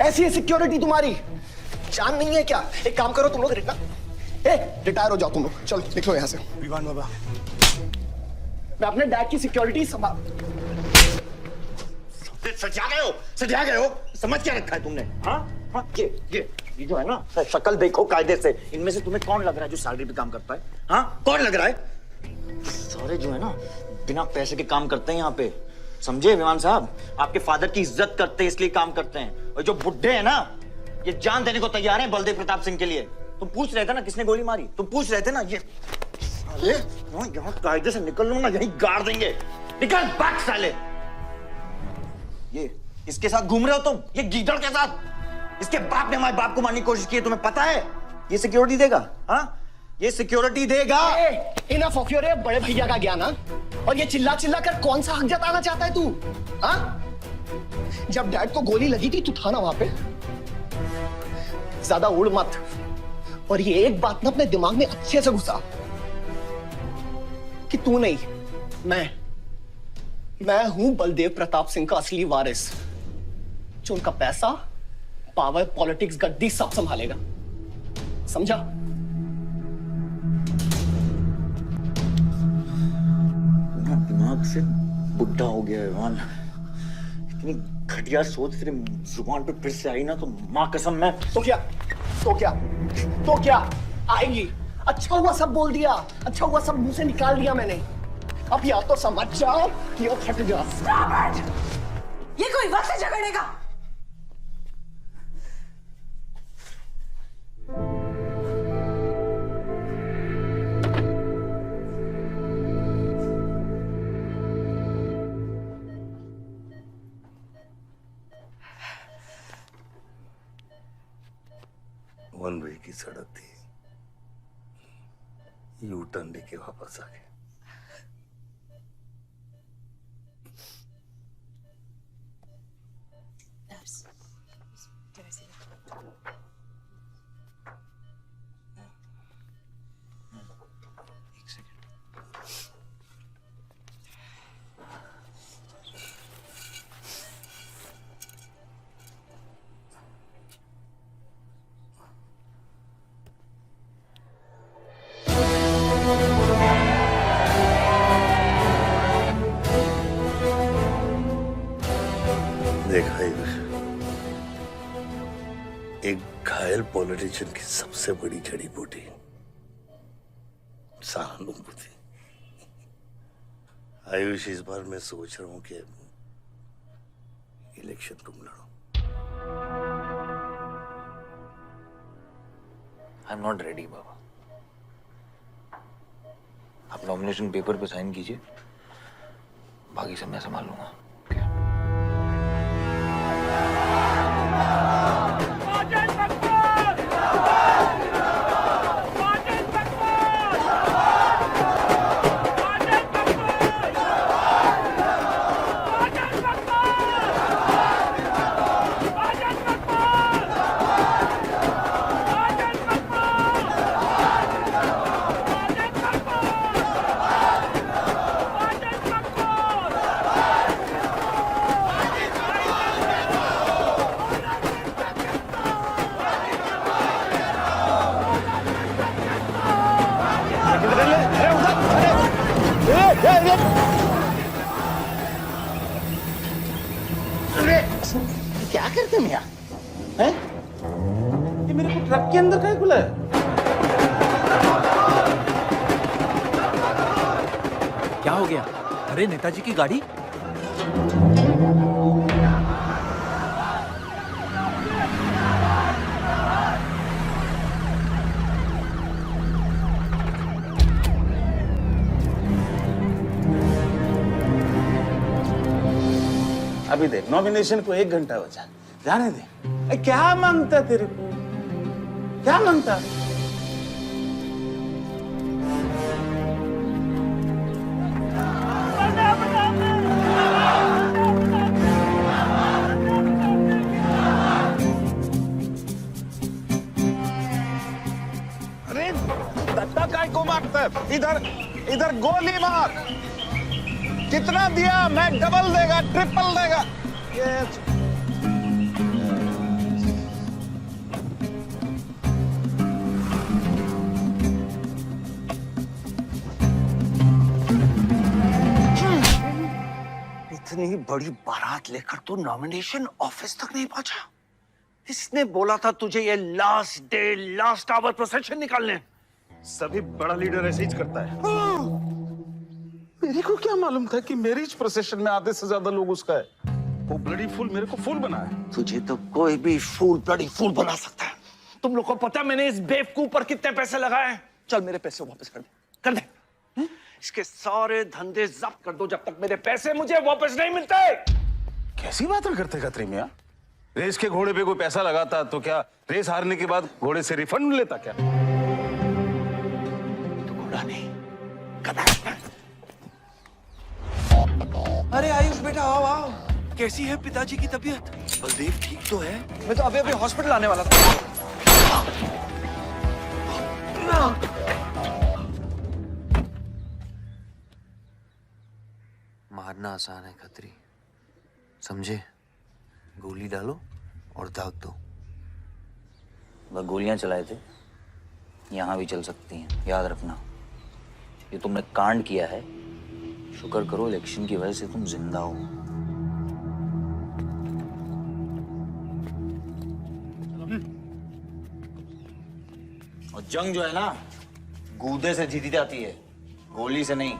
ऐसी है सिक्योरिटी तुम्हारी? जान नहीं है क्या? एक काम करो तुम लोग, रिटायर हो जाओ तुम लोग, चलो निकलो यहाँ से। विवान बाबा, मैं अपने डैड की सिक्योरिटी संभाल। सजा गए हो, समझ क्या रखा है तुमने? हाँ हाँ, ये जो है ना, शक्ल देखो कायदे से, इनमें से तुम्हें कौन लग रहा है जो सैलरी पे काम करता है? हाँ, कौन लग रहा है? सारे जो है ना बिना पैसे के काम करते हैं यहाँ पे, समझे विमान साहब? आपके फादर की इज्जत करते हैं इसलिए काम करते हैं। और जो बुड्ढे हैं ना, ये जान देने को तैयार हैं बलदेव प्रताप सिंह के लिए। तुम पूछ रहे थे ना किसने गोली मारी, तुम पूछ रहे थे ना। ये अरे यहाँ कायदे से निकल लूंगा, यहीं गाड़ देंगे। निकल भाग साले। ये इसके साथ घूम रहे हो तुम, ये गीदड़ के साथ। इसके बाप ने हमारे बाप को मारने की कोशिश की है, तुम्हें पता है? ये सिक्योरिटी देगा? हाँ, ये सिक्योरिटी देगा। इनफ ऑफ योर बड़े भैया का ज्ञान। और ये चिल्ला चिल्ला कर कौन सा हक जताना चाहता है तू? हाँ, जब डैड को गोली लगी थी तू था ना वहां पे? ज्यादा उड़ मत। और ये एक बात ना अपने दिमाग में अच्छे से घुसा कि तू नहीं, मैं हूं बलदेव प्रताप सिंह का असली वारिस, जो उनका पैसा, पावर, पॉलिटिक्स, गद्दी सब संभालेगा। समझा? दिमाग से बुढ़ा हो गया है विमान। इतनी घटिया सोच तेरे जुबान पे फिर से आई ना तो मां कसम मैं तो क्या आएगी? अच्छा हुआ सब बोल दिया, अच्छा हुआ सब मुंह से निकाल दिया मैंने। अब या तो समझ जाओ या फट जाओ। ये कोई वक्त है झगड़ने का? वन वे की सड़क थी, यू टर्न लेके वापस आ गए। देखा एक घायल पॉलिटिशियन की सबसे बड़ी जड़ी बूटी सहानुभूति। आयुष, इस बार मैं सोच रहा हूं कि इलेक्शन तुम लड़ो। आई एम नॉट रेडी बाबा। आप नॉमिनेशन पेपर पे साइन कीजिए, बाकी सब मैं संभाल लूंगा। क्या करते हैं हैं? ये मेरे को ट्रक के अंदर क्या खुला है? क्या हो गया? अरे नेताजी की गाड़ी। अभी देख, नॉमिनेशन को 1 घंटा बचा, जाने दे। क्या मांगता तेरे को, क्या मांगता? अरे दत्ता काय को मारता है? इधर इधर गोली मार। कितना दिया? मैं डबल देगा, ट्रिपल देगा। ये इतनी बड़ी बारात लेकर तू नॉमिनेशन ऑफिस तक नहीं पहुंचा। इसने बोला था तुझे ये last day last hour procession निकालने। सभी बड़ा लीडर ऐसे ही करता है। मेरे को क्या मालूम था कि मैरिज प्रोसेशन में आधे से ज्यादा लोग उसका है। वो ब्लडी फूल मेरे को फूल बना है। तुझे तो कोई भी फूल ब्लडी फूल बना सकता है। तुम लोग को पता है मैंने इस बेवकूफ पर कितने पैसे लगाए हैं? चल मेरे पैसे वापस कर दे, कर दे। इसके सारे धंधे जब्त कर दो जब तक मेरे पैसे मुझे वापस नहीं मिलते। कैसी बातें करते खत्री मियां? रेस के घोड़े पे कोई पैसा लगाता तो क्या रेस हारने के बाद घोड़े से रिफंड लेता क्या? तो घोड़ा नहीं, गधा। अरे आयुष बेटा, आओ आओ। कैसी है पिताजी की तबीयत? बलदेव ठीक तो है? मैं तो अभी अभी हॉस्पिटल आने वाला था। मारना आसान है खत्री, समझे? गोली डालो और दाग दो। वह गोलियां चलाए थे, यहां भी चल सकती हैं, याद रखना। ये तुमने कांड किया है, शुक्र करो इलेक्शन की वजह से तुम जिंदा हो। और जंग जो है ना, गूदे से जीती जाती है, गोली से नहीं।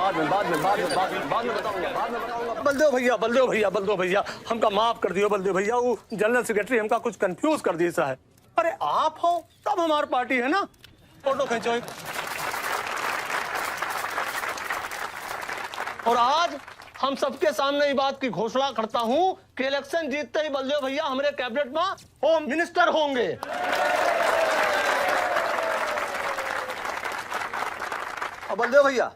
बाद में बताऊंगा। बलदेव भैया हमका माफ कर दियो। बलदेव भैया, वो जनरल सेक्रेटरी हमका कुछ कंफ्यूज कर दिया है। अरे आप हो तब हमारी पार्टी है ना। फोटो खींचो। और आज हम सबके सामने ये बात की घोषणा करता हूं कि इलेक्शन जीतते ही बलदेव भैया हमारे कैबिनेट में होम मिनिस्टर होंगे। और बलदेव भैया,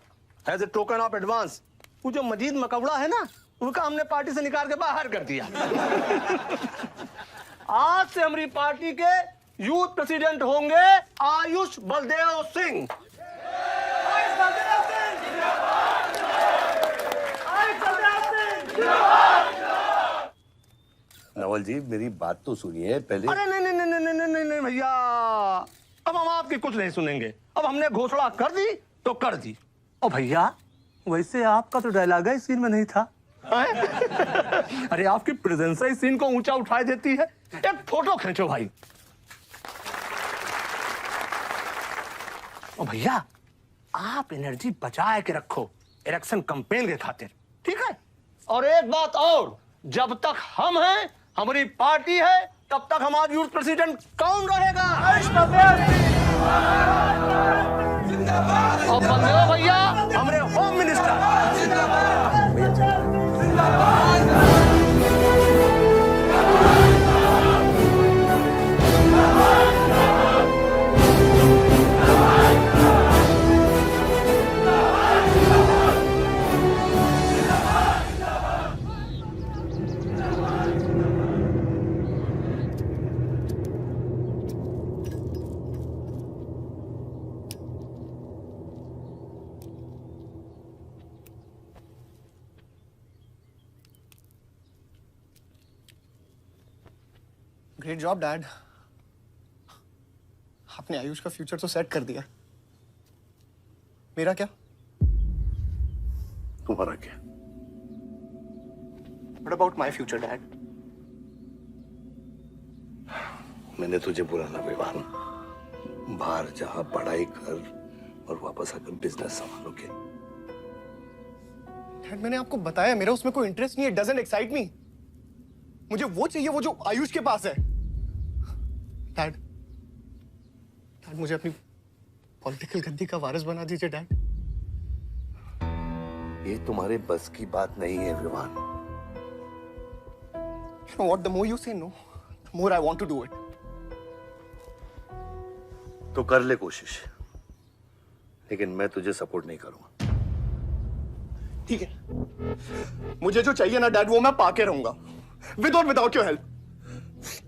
as a token of advance, वो जो मजीद मकबड़ा है ना, उनका हमने पार्टी से निकाल के बाहर कर दिया। आज से हमारी पार्टी के यूथ प्रेसिडेंट होंगे आयुष बलदेव सिंह। नवल जी, मेरी बात तो सुनिए पहले। अरे नहीं भैया, अब हम आपकी कुछ नहीं सुनेंगे। अब हमने घोषणा कर दी तो कर दी। और भैया, वैसे आपका तो डायलॉग इस सीन में नहीं था। अरे आपकी प्रेजेंस इस सीन को ऊंचा उठा देती है। एक फोटो खींचो भाई। और भैया, आप एनर्जी बचा के रखो इलेक्शन कैंपेन के खातिर, ठीक है? और एक बात और, जब तक हम हैं, हमारी पार्टी है, तब तक हमारा यूथ प्रेसिडेंट कौन रहेगा? और बलदेव भैया हमारे home minister. Great job dad. आपने आयुष का फ्यूचर तो सेट कर दिया। मेरा क्या? तुम्हारा क्या? What about my future, Dad? मैंने तुझे बुलाना विवान, बाहर जहां पढ़ाई कर और वापस आकर बिजनेस संभालोगे। डैड, मैंने आपको बताया मेरा उसमें कोई इंटरेस्ट नहीं है। Doesn't excite me. मुझे वो चाहिए वो जो आयुष के पास है। डैड, मुझे अपनी पॉलिटिकल गद्दी का वारिस बना दीजिए डैड। ये तुम्हारे बस की बात नहीं है Vivaan. You know what? The more you say no, the more I want to do it. तो कर ले कोशिश, लेकिन मैं तुझे सपोर्ट नहीं करूंगा। ठीक है, मुझे जो चाहिए ना डैड वो मैं पाके रहूंगा, विद और विदाउट योर हेल्प।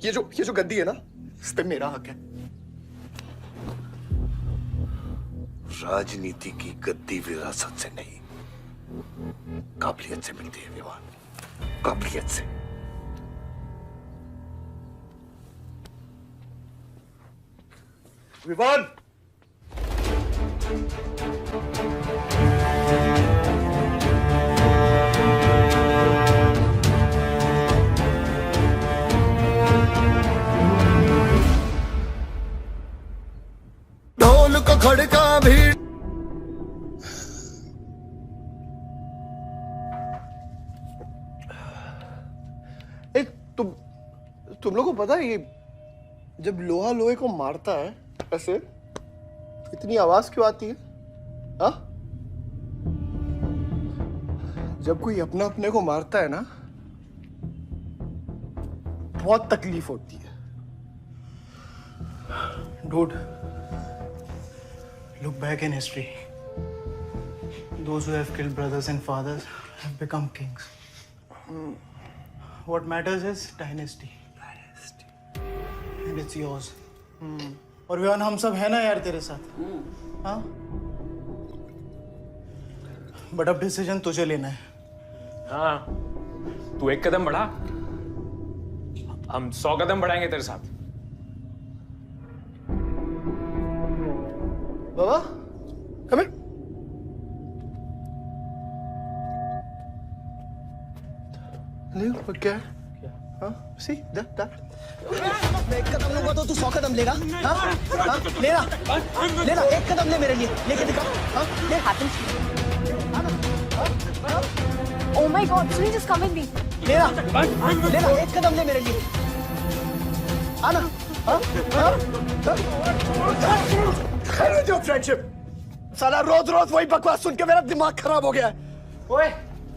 ये जो गद्दी है ना, इस पे मेरा हक है। राजनीति की गद्दी विरासत से नहीं, काबिलियत से मिलती है विवान, काबिलियत से। विवान, ढोल को खड़का भीड़। एक तुम लोगों को पता है ये जब लोहा लोहे को मारता है ऐसे इतनी आवाज क्यों आती है? हाँ? जब कोई अपना अपने को मारता है ना, बहुत तकलीफ होती है। Dude, look back in history. Those who have killed brothers and fathers have become kings. What matters is dynasty. And it's yours. और विवान हम सब है ना यार तेरे साथ, हाँ? बट अब डिसीजन तुझे लेना है। हाँ, तू एक कदम बढ़ा, हम 100 कदम बढ़ाएंगे तेरे साथ। बाबा, come here. नहीं, क्या है? हाँ, see that. मैं एक कदम लूंगा तो तू 100 कदम लेगा? हाँ? हाँ? लेना, एक कदम ले मेरे लिए, लेके दिखा। हाँ? ले। Oh my God, Sunil, just come with me. लेना, एक कदम ले मेरे लिए। आना। हाँ? जो फ्रेंडशिप, साला रोज वही बकवास सुन के मेरा दिमाग खराब हो गया है। ओए,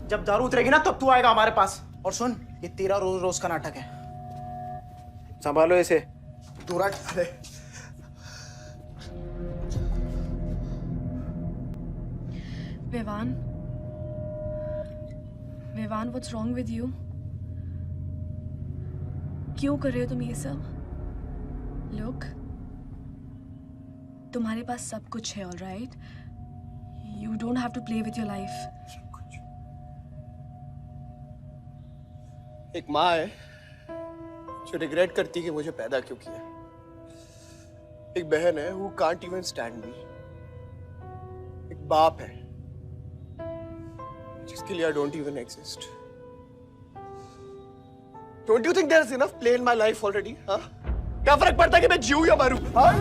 जब दारू उतरेगी ना तब तू आएगा हमारे पास। और सुन, ये तेरा रोज का नाटक है, संभालो इसे। दूर हट। Vivaan, what's wrong with you? क्यों कर रहे हो तुम ये सब? Look, तुम्हारे पास सब कुछ है, all right? You don't have to play with your life. एक माँ है जो रिग्रेट करती है कि मुझे पैदा क्यों किया। एक बहन है who can't even stand me. एक बाप है जिसके लिए I don't even exist. Don't you think there's enough play in my life already? हाँ? क्या फर्क पड़ता है कि मैं जीऊँ या मरूँ? हाँ?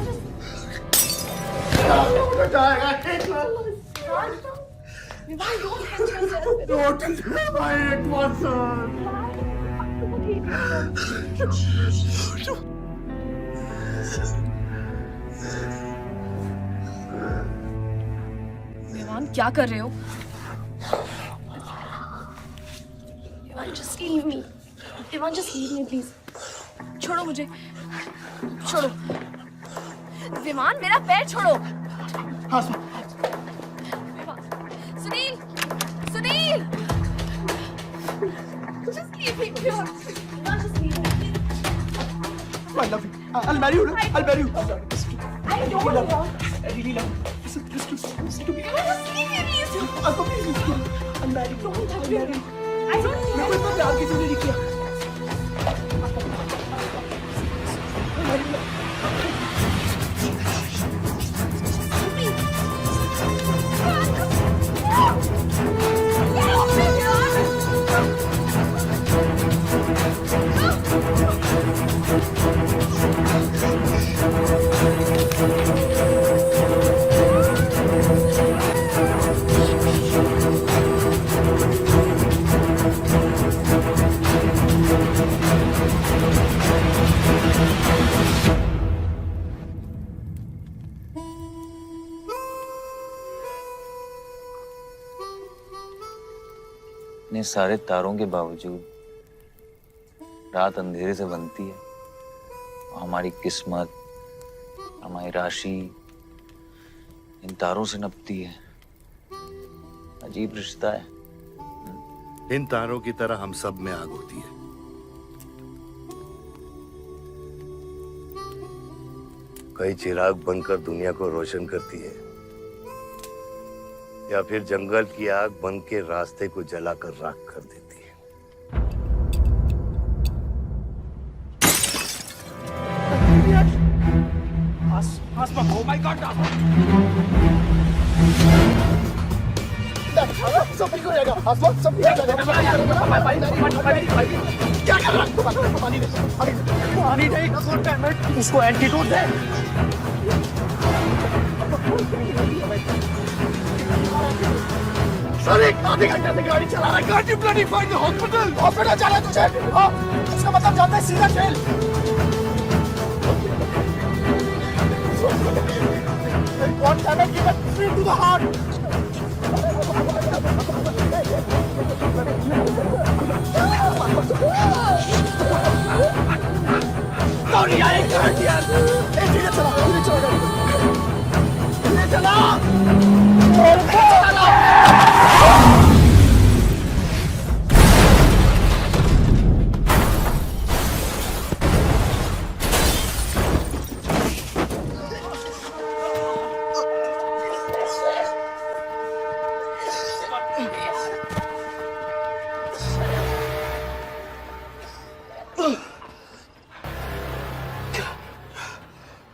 Don't leave my atmosphere. Vivaan, क्या कर रहे हो? Vivaan, just leave me. Vivaan, just leave me, please. छोड़ो मुझे, छोड़ो। विवान, मेरा पैर छोड़ो। हाँ, Sunil, just leave me. Vivan, just leave me. I love you. I'll marry you. I'll marry you. I don't want. I really love you. Listen to me. Just leave me, please. Please listen. I'll marry you. Don't touch me. I don't मेरे को इतना प्यार किसी ने नहीं किया। इतने सारे तारों के बावजूद रात अंधेरे से बनती है। हमारी किस्मत, हमारी राशि इन तारों से नपती है। अजीब रिश्ता है। इन तारों की तरह हम सब में आग होती है। कई चिराग बनकर दुनिया को रोशन करती है, या फिर जंगल की आग बन के रास्ते को जलाकर राख कर देती है। Oh my God! सब ठीक हो जाएगा। सब ठीक हो जाएगा। क्या कर रहा है? पानी नहीं, उसको एंटीडोट दे। सर, एक आधे घंटे से गाड़ी चला रहा है। Can't you bloody find the hospital? Hospital जाना है तुझे? हाँ, उसका मतलब जाता है सीधा jail. One cannot give a straight to the heart. कौन यार एक यार धीरे चला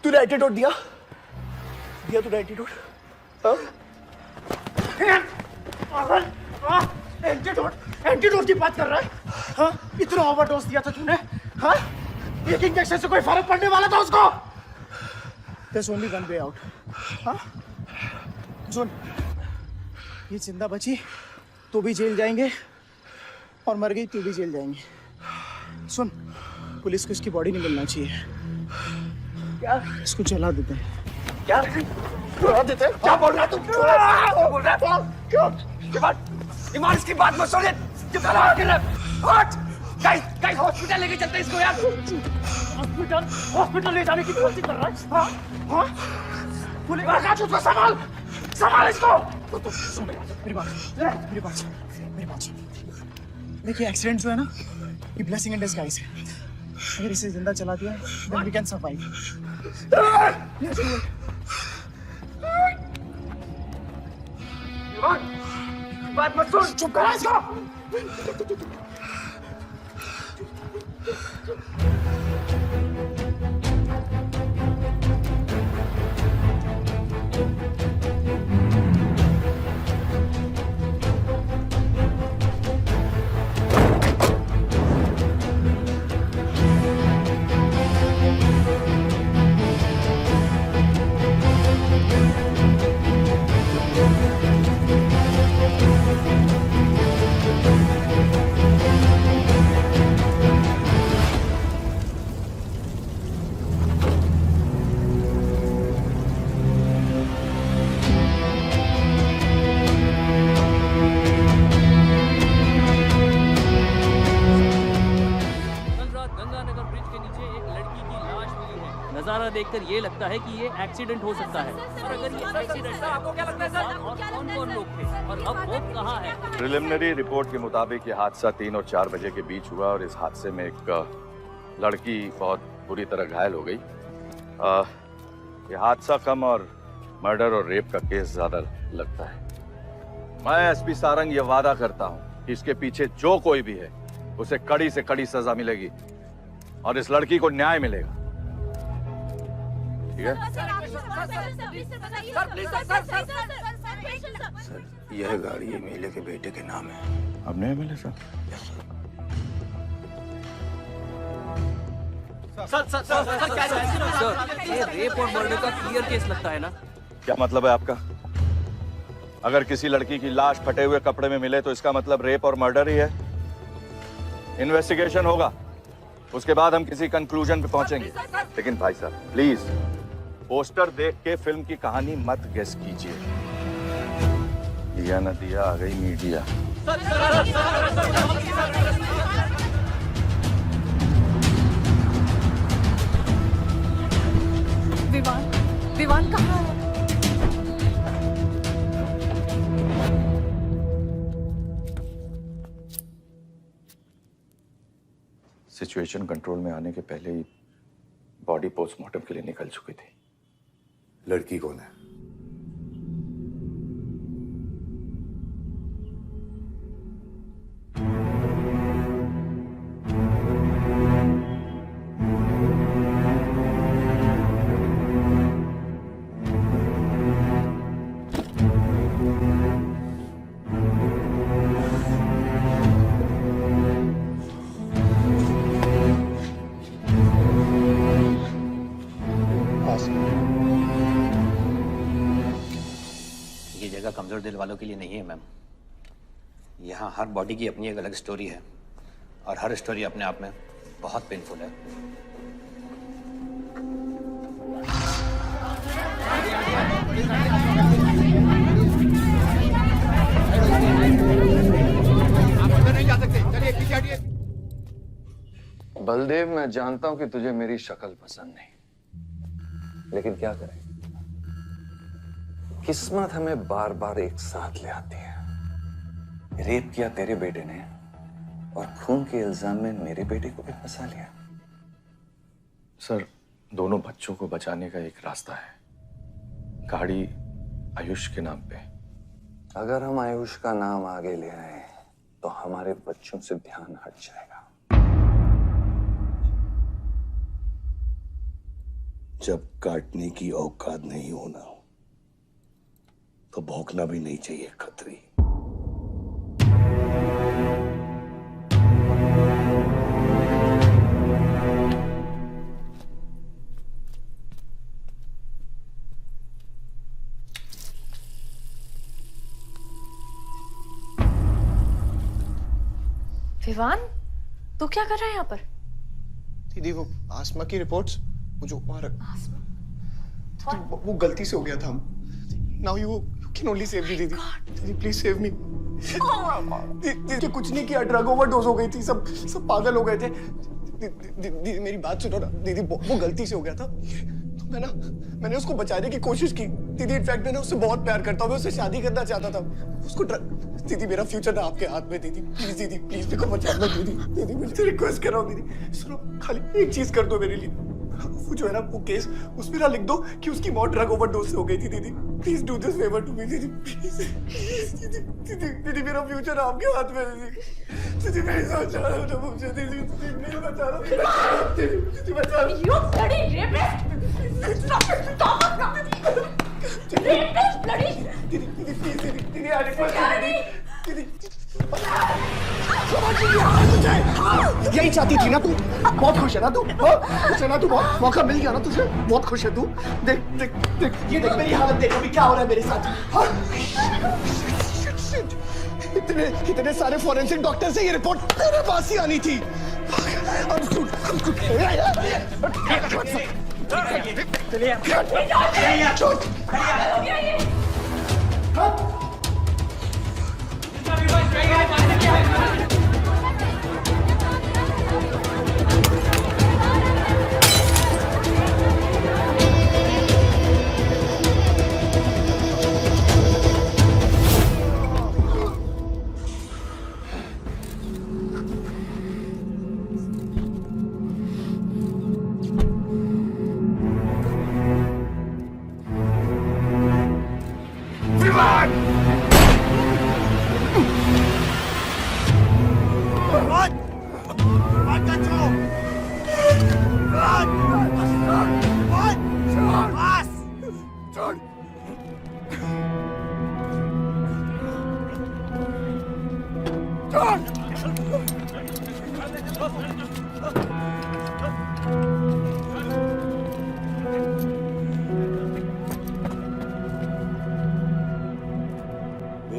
तूने एंटीडोट दिया तूने एंटीडोट? एंटीडोट की बात कर रहा है? हाँ, इतना ओवरडोज दिया था तूने? हाँ, एक इंजेक्शन से कोई फर्क पड़ने वाला था उसको? There's only one way out. हाँ, सुन, ये जिंदा बची तो भी जेल जाएंगे और मर गई तो भी जेल जाएंगे। सुन, पुलिस को इसकी बॉडी नहीं मिलना चाहिए। क्या? इसको जला देते हैं। क्या? जला देते हैं? क्या बोल रहा है तू? क्या बोल रहा है? क्यों? ईमान इसकी बात मत सुनिए। जला कर हट! गाइस हॉस्पिटल लेके चलते हैं इसको यार। हॉस्पिटल ले जाने की कोशिश कर रहा है? हाँ? हाँ? पुलिस आकाश उसको संभाल इसको। मेरी बात। देखिए एक्सीडेंट जो है ना, ये ब्लेसिंग इन डिस्गाइज है। अगर इसे जिंदा चला दिया then we can survive. बात मत सुन, चुप करा इसको। नजारा देखकर ये लगता है कि ये एक्सीडेंट हो सकता है। और अगर ये एक्सीडेंट है, आपको क्या लगता है सर? और कौन लोग थे और अब वो कहाँ है? प्रिलिमिनरी रिपोर्ट के मुताबिक ये हादसा 3 और 4 बजे के बीच हुआ और इस हादसे में एक लड़की बहुत बुरी तरह घायल हो गई। ये हादसा कम और मर्डर और रेप का केस ज्यादा लगता है। मैं एसपी सारंग ये वादा करता हूँ कि इसके पीछे जो कोई भी है उसे कड़ी से कड़ी सजा मिलेगी और इस लड़की को न्याय मिलेगा। ठीक है? सर, यह गाड़ी एमएलए के बेटे के नाम है। अब नहीं मिले सर? सर, ये रेप और मर्डर का क्लियर केस लगता है ना? क्या मतलब है आपका? अगर किसी लड़की की लाश फटे हुए कपड़े में मिले तो इसका मतलब रेप और मर्डर ही है। इन्वेस्टिगेशन होगा, उसके बाद हम किसी कंक्लूजन पे पहुंचेंगे। लेकिन भाई साहब प्लीज पोस्टर देख के फिल्म की कहानी मत गेस कीजिए। दिया न दिया आ गई मीडिया। विवान कहाँ है? सिचुएशन कंट्रोल में आने के पहले ही बॉडी पोस्टमार्टम के लिए निकल चुकी थी। लड़की कौन है? ये जगह कमजोर दिल वालों के लिए नहीं है मैम। यहाँ हर बॉडी की अपनी एक अलग स्टोरी है और हर स्टोरी अपने आप में बहुत पेनफुल है। बलदेव, मैं जानता हूं कि तुझे मेरी शक्ल पसंद नहीं, लेकिन क्या करें, किस्मत हमें बार बार एक साथ ले आती है। रेप किया तेरे बेटे ने और खून के इल्जाम में मेरे बेटे को भी फंसा लिया। सर, दोनों बच्चों को बचाने का एक रास्ता है, गाड़ी आयुष के नाम पे। अगर हम आयुष का नाम आगे ले आए तो हमारे बच्चों से ध्यान हट जाएगा। जब काटने की औकात नहीं होना तो भौंकना भी नहीं चाहिए खतरी। विवान, तू क्या कर रहा है यहाँ पर? दीदी वो आसमा की रिपोर्ट्स, वो जो वहां वो गलती से हो गया था। Now you can only save me दीदी। दीदी प्लीज सेव मी। दीदी कुछ नहीं किया, ड्रग ओवरडोज हो गई थी, सब पागल हो गए थे। दीदी मेरी बात सुनो ना दीदी, वो गलती से हो गया था तो मैंने उसको बचाने की कोशिश की दीदी। इनफैक्ट मैं उससे बहुत प्यार करता हूँ, मैं उससे शादी करना चाहता था। उसको दीदी मेरा फ्यूचर ना आपके हाथ में दीदी। प्लीज दीदी, प्लीज मेरे को बचा लो दीदी। दीदी मुझे रिक्वेस्ट कर रहा हूँ दीदी, सुनो खाली एक चीज कर दो मेरे लिए। वो जो है ना वो केस, उसमें ना लिख दो कि उसकी मौत ड्रग ओवरडोज से हो गई थी दीदी। Please do this favour to me दीदी, प्लीज। दीदी मेरा फ्यूचर आपके हाथ में दीदी। दीदी मेरी बचा लो ना मुझे दीदी, प्लीज बचा लो दीदी, बचा लो। You bloody rapist! Stop it! Stop it! Rapist, bloody! दीदी प्लीज दीदी आई रिक्वेस्ट दीदी। यही चाहती थी ना तू? बहुत खुश है ना तू? खुश है ना तू? बहुत मौका मिल गया ना तुझे? बहुत खुश है तू? देख देख देख, ये देख मेरी हालत, देख अभी क्या हो रहा है मेरे साथ। इतने सारे फॉरेंसिक डॉक्टर से ये रिपोर्ट तेरे पास ही आनी थी।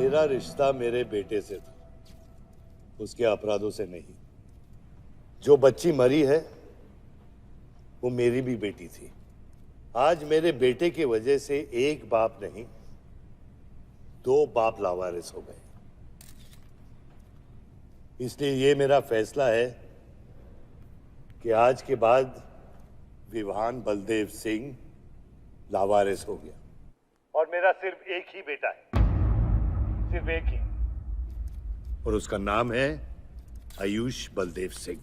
मेरा रिश्ता मेरे बेटे से था, उसके अपराधों से नहीं। जो बच्ची मरी है वो मेरी भी बेटी थी। आज मेरे बेटे की वजह से एक बाप नहीं, 2 बाप लावारिस हो गए। इसलिए ये मेरा फैसला है कि आज के बाद विवान बलदेव सिंह लावारिस हो गया और मेरा सिर्फ एक ही बेटा है, सिर्फ एक ही, और उसका नाम है आयुष बलदेव सिंह।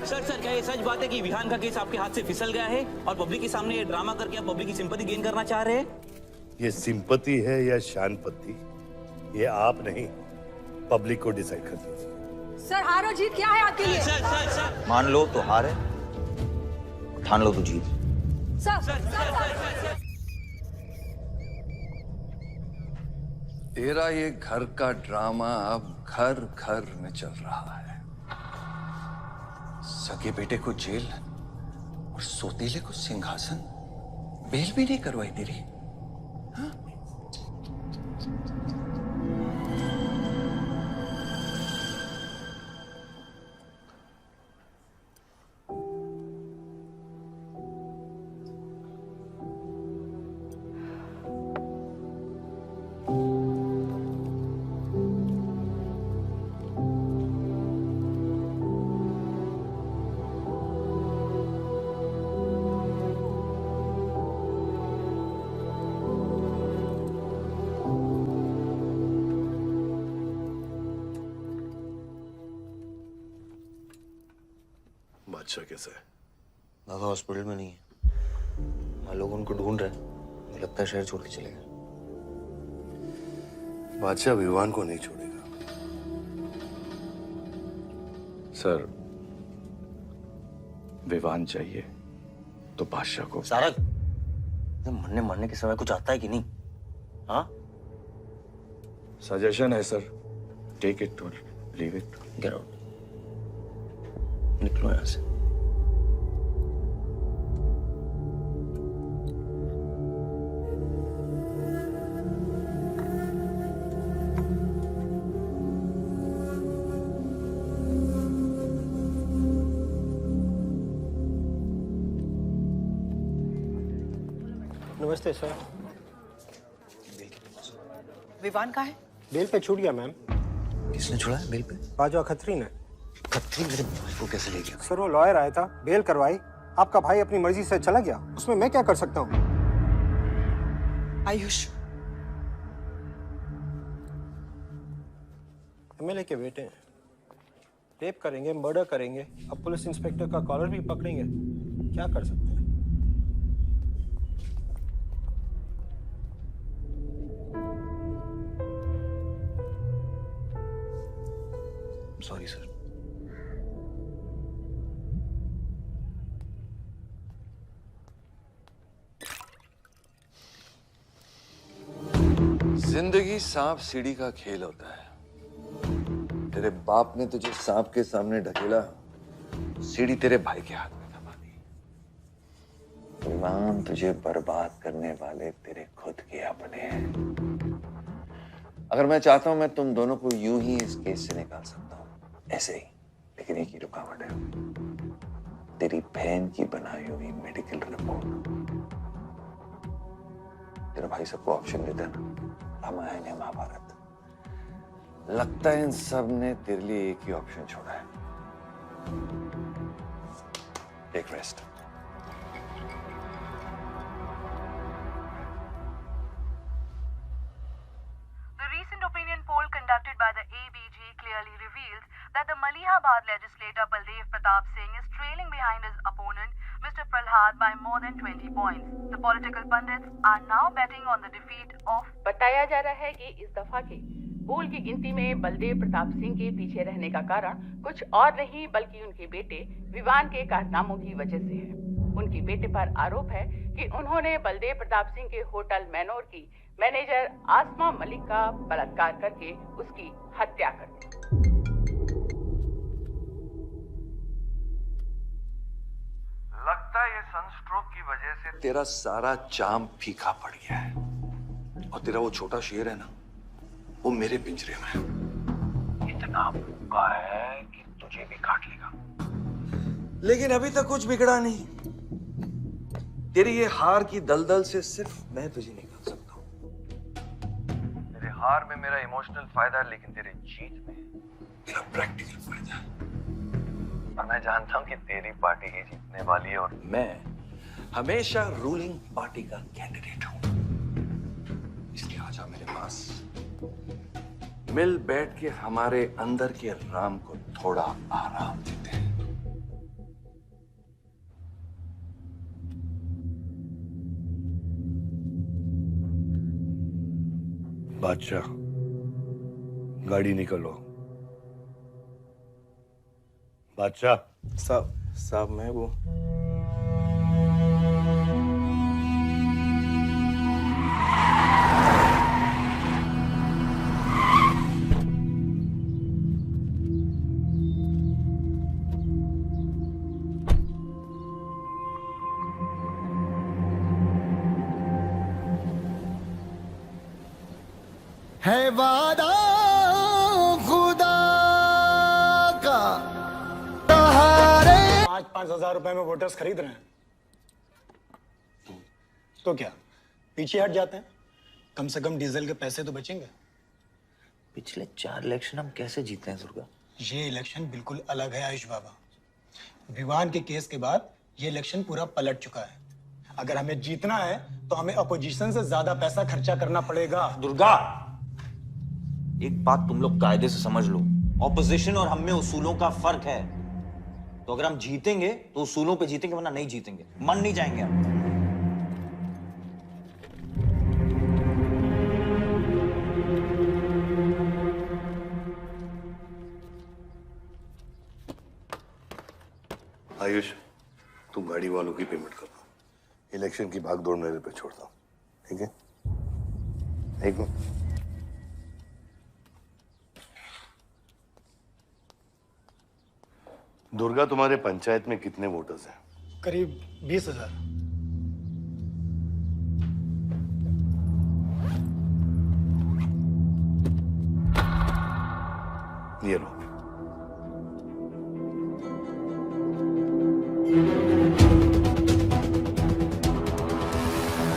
सर क्या ये सच बात है कि विहान का केस आपके हाथ से फिसल गया है और पब्लिक के सामने ये ड्रामा करके आप पब्लिक की सिंपैथी गेन करना चाह रहे हैं? ये सिंपैथी है या शानपत्ती, ये आप नहीं, पब्लिक को डिसाइड कर दीजिए। सर हार और जीत क्या है आपके लिए? सर मान लो तो हार है, ठान लो तो जीत। तेरा ये घर का ड्रामा अब घर घर में चल रहा है। सगे बेटे को जेल और सोतीले को सिंहासन, बेल भी नहीं करवाई तेरी। बादशाह कैसा है? बाबा हॉस्पिटल में नहीं है, हाँ लोग उनको ढूंढ रहे हैं, मुझे लगता है शहर छोड़ के चले गए। बादशाह विवान को नहीं छोड़ेगा। सर, विवान चाहिए तो बादशाह को। सारंग, मरने के समय कुछ आता है कि नहीं? हाँ? सजेशन है सर, टेक इट और लीव इट। गेट आउट, निकलो यहाँ से। नमस्ते सर। विवान कहाँ है? बेल पे छूट गया मैम। किसने छुड़ा है बेल पे? बाजवा खत्री ने। खत्री मेरे भाई को कैसे ले गया? सर वो लॉयर आया था, बेल करवाई, आपका भाई अपनी मर्जी से चला गया, उसमें मैं क्या कर सकता हूँ? आयुष, एमएलए के बेटे हैं, रेप करेंगे, मर्डर करेंगे, अब पुलिस इंस्पेक्टर का कॉलर भी पकड़ेंगे, क्या कर सकते हैं? Sorry sir. जिंदगी सांप सीढ़ी का खेल होता है। तेरे बाप ने तुझे सांप के सामने ढकेला, सीढ़ी तेरे भाई के हाथ में दबा दी। विवान तुझे बर्बाद करने वाले तेरे खुद के अपने हैं। अगर मैं चाहता हूं, मैं तुम दोनों को यूं ही इस केस से निकाल सकता हूं, ऐसे ही, लेकिन एक ही रुकावट है, तेरी बहन की बनाई हुई मेडिकल रिपोर्ट। तेरा भाई सबको ऑप्शन देता है ना, रामायण या महाभारत। लगता है इन सब ने तेरे लिए एक ही ऑप्शन छोड़ा है, take rest. The recent opinion poll conducted by the ABG clearly reveals that the Malihabad legislator Baldev Pratap Singh is trailing behind his opponent, Mr. Prahlad, by more than 20 points. The political pundits are now betting on the defeat of. बताया जा रहा है कि इस दफा के पोल की गिनती में बलदेव प्रताप सिंह के पीछे रहने का कारण कुछ और नहीं बल्कि उनके बेटे विवान के कारनामों की वजह से है। उनके बेटे पर आरोप है कि उन्होंने बलदेव प्रताप सिंह के होटल मैनोर की मैनेजर आसमा मलिक का बलात्कार करके उसकी हत्या कर दी। लगता है ये सनस्ट्रोक की वजह से तेरा सारा चाम फीका पड़ गया है और तेरा वो छोटा शेर है ना, वो मेरे पिंजरे में है। इतना भूखा है कि तुझे भी काट लेगा। लेकिन अभी तक कुछ बिगड़ा नहीं। तेरी ये हार की दलदल से सिर्फ मैं तुझे निकाल सकता हूँ। तेरे हार में मेरा इमोशनल फायदा है, लेकिन तेरे जीत में मेरा प्रैक्टिकल फायदा है। और मैं जानता हूं कि तेरी पार्टी ही जीतने वाली है और मैं हमेशा रूलिंग पार्टी का कैंडिडेट हूं। इसलिए आजा मेरे पास, मिल बैठ के हमारे अंदर के राम को थोड़ा आराम देते हैं। बादशाह, गाड़ी निकलो। बादशाह साहब मैं वो है वादा खुदा का। 5,000 रुपए में वोटर्स खरीद रहे हैं तो क्या पीछे हट जाते हैं? कम से कम डीजल के पैसे तो बचेंगे। पिछले 4 इलेक्शन हम कैसे जीते हैं दुर्गा? ये इलेक्शन बिल्कुल अलग है आयुष बाबा। विवान के केस के बाद ये इलेक्शन पूरा पलट चुका है। अगर हमें जीतना है तो हमें अपोजिशन से ज्यादा पैसा खर्चा करना पड़ेगा। दुर्गा, एक बात तुम लोग कायदे से समझ लो, ऑपोजिशन और हम में उसूलों का फर्क है। तो अगर हम जीतेंगे तो उसूलों पे जीतेंगे, वरना नहीं जीतेंगे, मन नहीं जाएंगे हम। आयुष, तुम गाड़ी वालों की पेमेंट कर दो। इलेक्शन की भागदौड़ मेरे पे छोड़ दो, ठीक है? एक मिनट। दुर्गा, तुम्हारे पंचायत में कितने वोटर्स हैं? करीब 20,000। ये लो।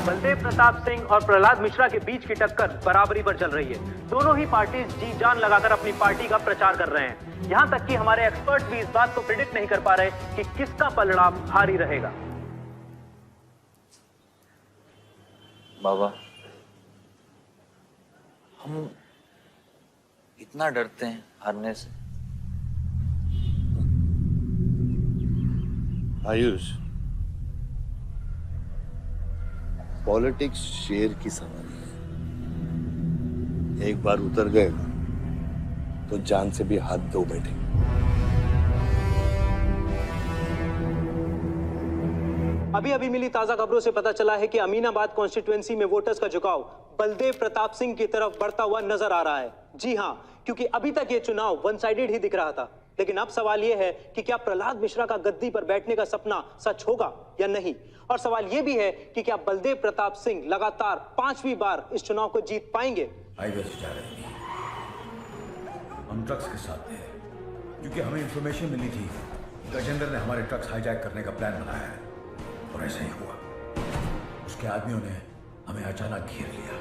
बलदेव प्रताप सिंह और प्रहलाद मिश्रा के बीच की टक्कर बराबरी पर चल रही है। दोनों ही पार्टीज जी जान लगाकर अपनी पार्टी का प्रचार कर रहे हैं। यहां तक कि हमारे एक्सपर्ट भी इस बात को प्रिडिक्ट नहीं कर पा रहे कि किसका परिणाम भारी रहेगा। बाबा, हम इतना डरते हैं हारने से। आयुष, पॉलिटिक्स शेर की सवारी है। एक बार उतर गए ना तो जान से भी हाथ धो बैठे। अभी मिली ताजा खबरों से पता चला है कि अमीनाबाद कॉन्स्टिट्यूएंसी में वोटर्स का झुकाव बलदेव प्रताप सिंह की तरफ बढ़ता हुआ नजर आ रहा है। जी हां, क्योंकि अभी तक ये चुनाव वन साइडेड ही दिख रहा था। लेकिन अब सवाल यह है कि क्या प्रहलाद मिश्रा का गद्दी पर बैठने का सपना सच होगा या नहीं। और सवाल यह भी है कि क्या बलदेव प्रताप सिंह लगातार 5वीं बार इस चुनाव को जीत पाएंगे। हाईवे से जा रहे थे, हम ट्रक्स के साथ थे, क्योंकि हमें इंफॉर्मेशन मिली थी गजेंद्र ने हमारे ट्रक्स हाईजैक करने का प्लान बनाया है। और ऐसा ही हुआ। उसके आदमियों ने हमें अचानक घेर लिया।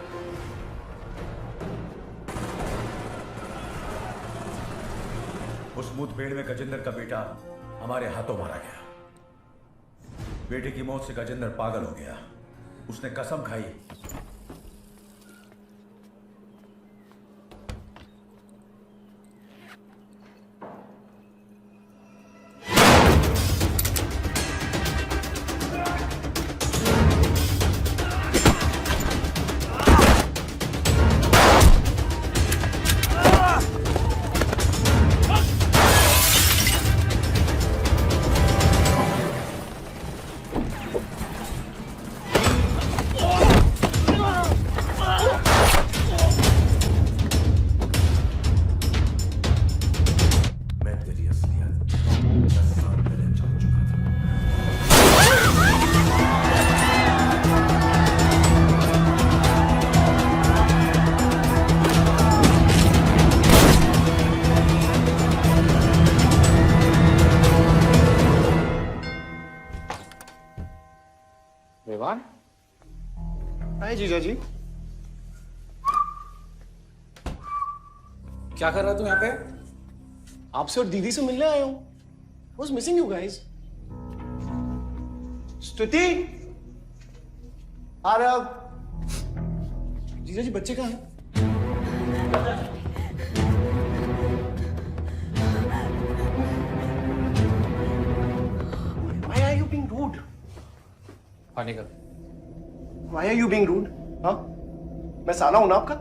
उस मुठभेड़ में गजेंद्र का बेटा हमारे हाथों मारा गया। बेटे की मौत से गजेंद्र पागल हो गया। उसने कसम खाई हाय जीजा जी। क्या कर रहा है तू यहाँ पे? आपसे और दीदी से मिलने आया हूँ। Was missing you guys. स्तुति, आ रहे अब। जीजा जी बच्चे कहाँ हैं? Why are you being rude? हाँ निकल। Why are you being rude? हाँ? मैं साला हूं ना आपका?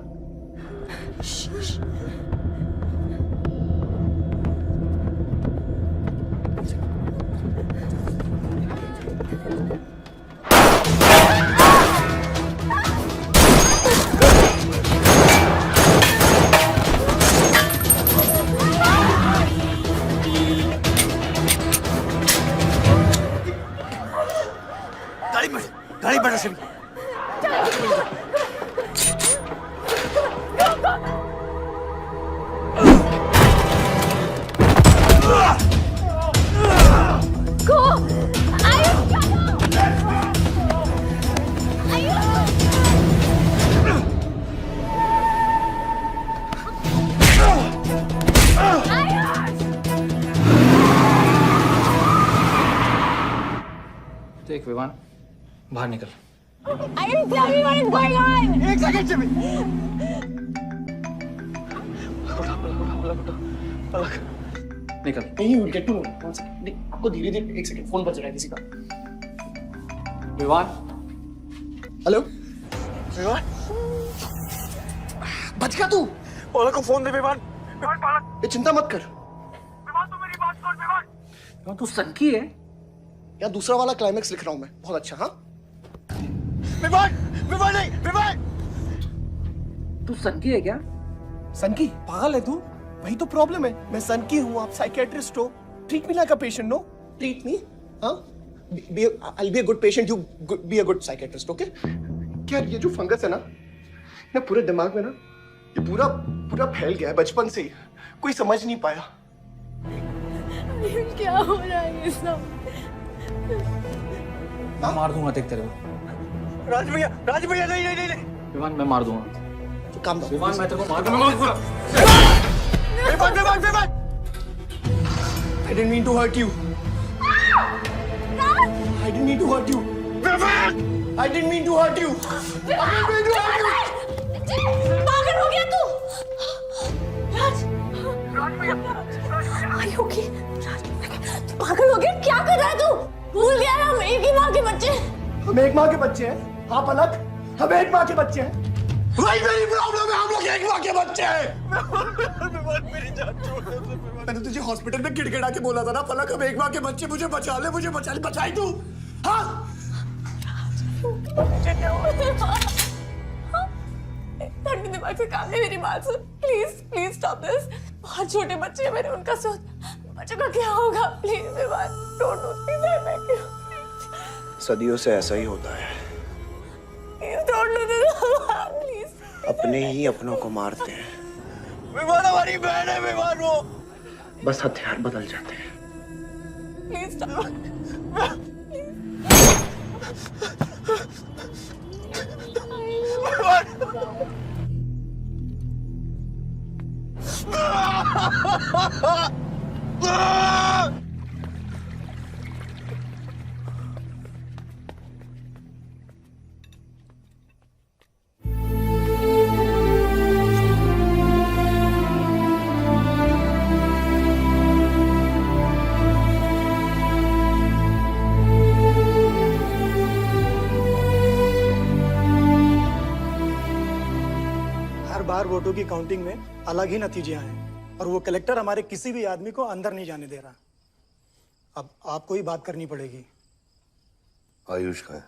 गाड़ी बढ़ा से देख विमान, बाहर निकल। I didn't tell me what is going on. एक सेकंड से भी। निकल। नहीं, you will get to know. One second. नहीं, आपको धीरे-धीरे एक सेकंड फोन बज रहा है किसी का। विमान। हेलो। विमान। बच गया तू। पलक को फोन दे विमान। विमान पलक। ये चिंता मत कर। विमान तू मेरी बात सुन विमान। विमान तू सनकी है? या दूसरा वाला क्लाइमेक्स लिख रहा हूं मैं। बहुत अच्छा, हाँ? विमान, विमान नहीं, विमान। तू सनकी है क्या? सनकी? पागल है तू? वही तो प्रॉब्लम है। मैं सनकी हूँ, आप साइकियाट्रिस्ट हो। Treat me like a patient, no? Treat me, हाँ? I'll be a good patient, you be a good psychiatrist, okay? क्या ये जो फंगस है ना पूरे दिमाग में ना, ये पूरा फैल गया है बचपन से ही। कोई समझ नहीं पाया। क्या हो रहा है ये सब? मैं मार दूंगा देख तेरे को। राज भैया नहीं। विमान मैं मार दूंगा। काम दो। विमान मैं तेरे को मार दूंगा। विमान। I didn't mean to hurt you. I didn't mean to hurt you. I didn't mean to hurt you. पागल हो गया तू? राज Are you okay? तू पागल हो गया? क्या कर रहा है तू? भूल गया हम एक ही माँ के बच्चे हैं। हम एक माँ के बच्चे हैं। हाँ पलक, हम एक माँ के बच्चे हैं। भाई मेरी प्रॉब्लम है, हम लोग एक माँ के बच्चे हैं। मेरी जान छोड़ दे। मैंने तुझे हॉस्पिटल में गिड़गिड़ा के बोला था ना पलक, हम एक माँ के बच्चे, मुझे बचा ले, बचाई तू। हाँ? ठंडी दिमाग से काम नहीं, मेरी बात सुन। Please stop this. बहुत छोटे बच्चे हैं मेरे, उनका सोच बच्चों का क्या होगा? Please don't do this. I beg you. सदियों से ऐसा ही होता है। Please don't do this. Please. अपने ही अपनों को मारते हैं। विमान हमारी बहन है विमान वो। बस हथियार बदल जाते हैं। Please stop. वोटों की काउंटिंग में अलग ही नतीजे आए और वो कलेक्टर हमारे किसी भी आदमी को अंदर नहीं जाने दे रहा। अब आपको ही बात करनी पड़ेगी। आयुष का है?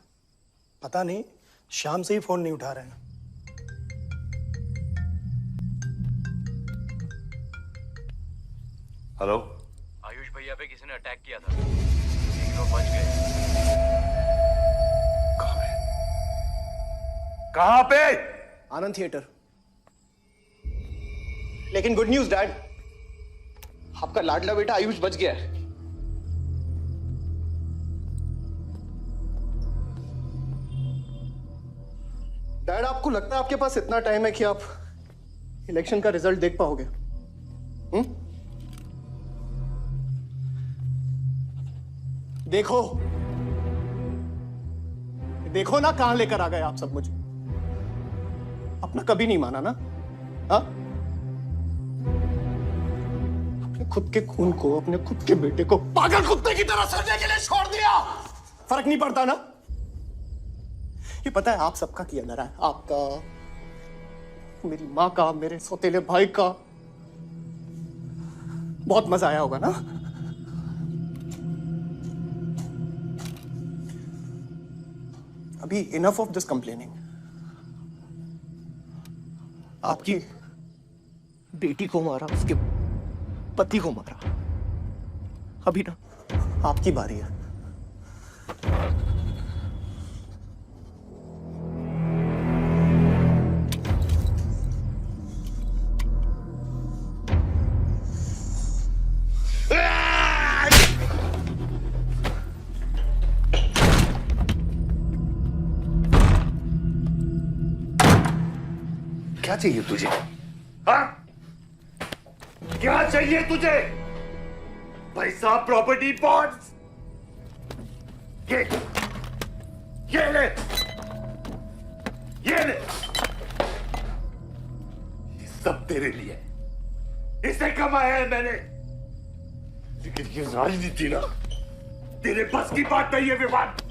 पता नहीं, शाम से ही फोन नहीं उठा रहे हैं। हेलो, आयुष भैया पे किसी ने अटैक किया था, लेकिन वो बच गए। कहां पे? आनंद थिएटर। लेकिन गुड न्यूज डैड, आपका लाडला बेटा आयुष बच गया है। डैड, आपको लगता है आपके पास इतना टाइम है कि आप इलेक्शन का रिजल्ट देख पाओगे? देखो देखो ना, कहां लेकर आ गए आप सब मुझे। अपना कभी नहीं माना ना? हाँ, अपने खुद के खून को, अपने खुद के बेटे को पागल कुत्ते की तरह सड़ने के लिए छोड़ दिया। फर्क नहीं पड़ता ना? ये पता है आप सबका किया धरा है, आपका, मेरी माँ का, मेरे सौतेले भाई का। बहुत मजा आया होगा ना? अभी इनफ ऑफ दिस कंप्लेनिंग। आपकी बेटी को मारा, उसके पति को मारा, अभी ना आपकी बारी है। क्या चाहिए तुझे? हाँ? क्या चाहिए तुझे? पैसा, प्रॉपर्टी, बॉन्ड्स? ये ले, ये ले। ये सब तेरे लिए, इसे कमाया है मैंने। लेकिन ये राजनीति ना, तेरे बस की बात नहीं है विवाद।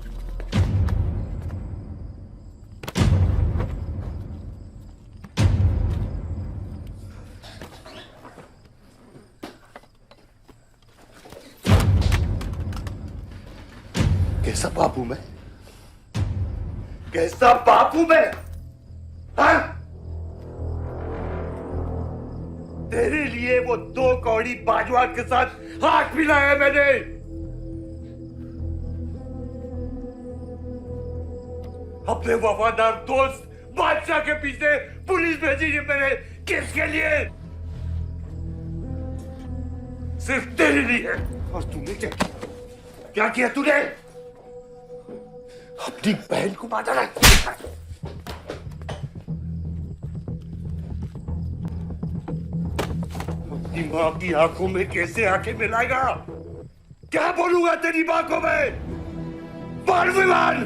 कैसा बाप हूं मैं? कैसा बाप हूं मैं? हाँ? तेरे लिए वो 2 कौड़ी बाजवा के साथ हाथ मिलाया मैंने। अपने वफादार दोस्त बादशाह के पीछे पुलिस भेजी है मैंने। किसके लिए? सिर्फ तेरे लिए। और तूने क्या किया तूने? अपनी बहन को मारा है। अपनी मां की आंखों में कैसे आंखें मिलाएगा? क्या बोलूंगा तेरी मां को मैं? बोल विमान।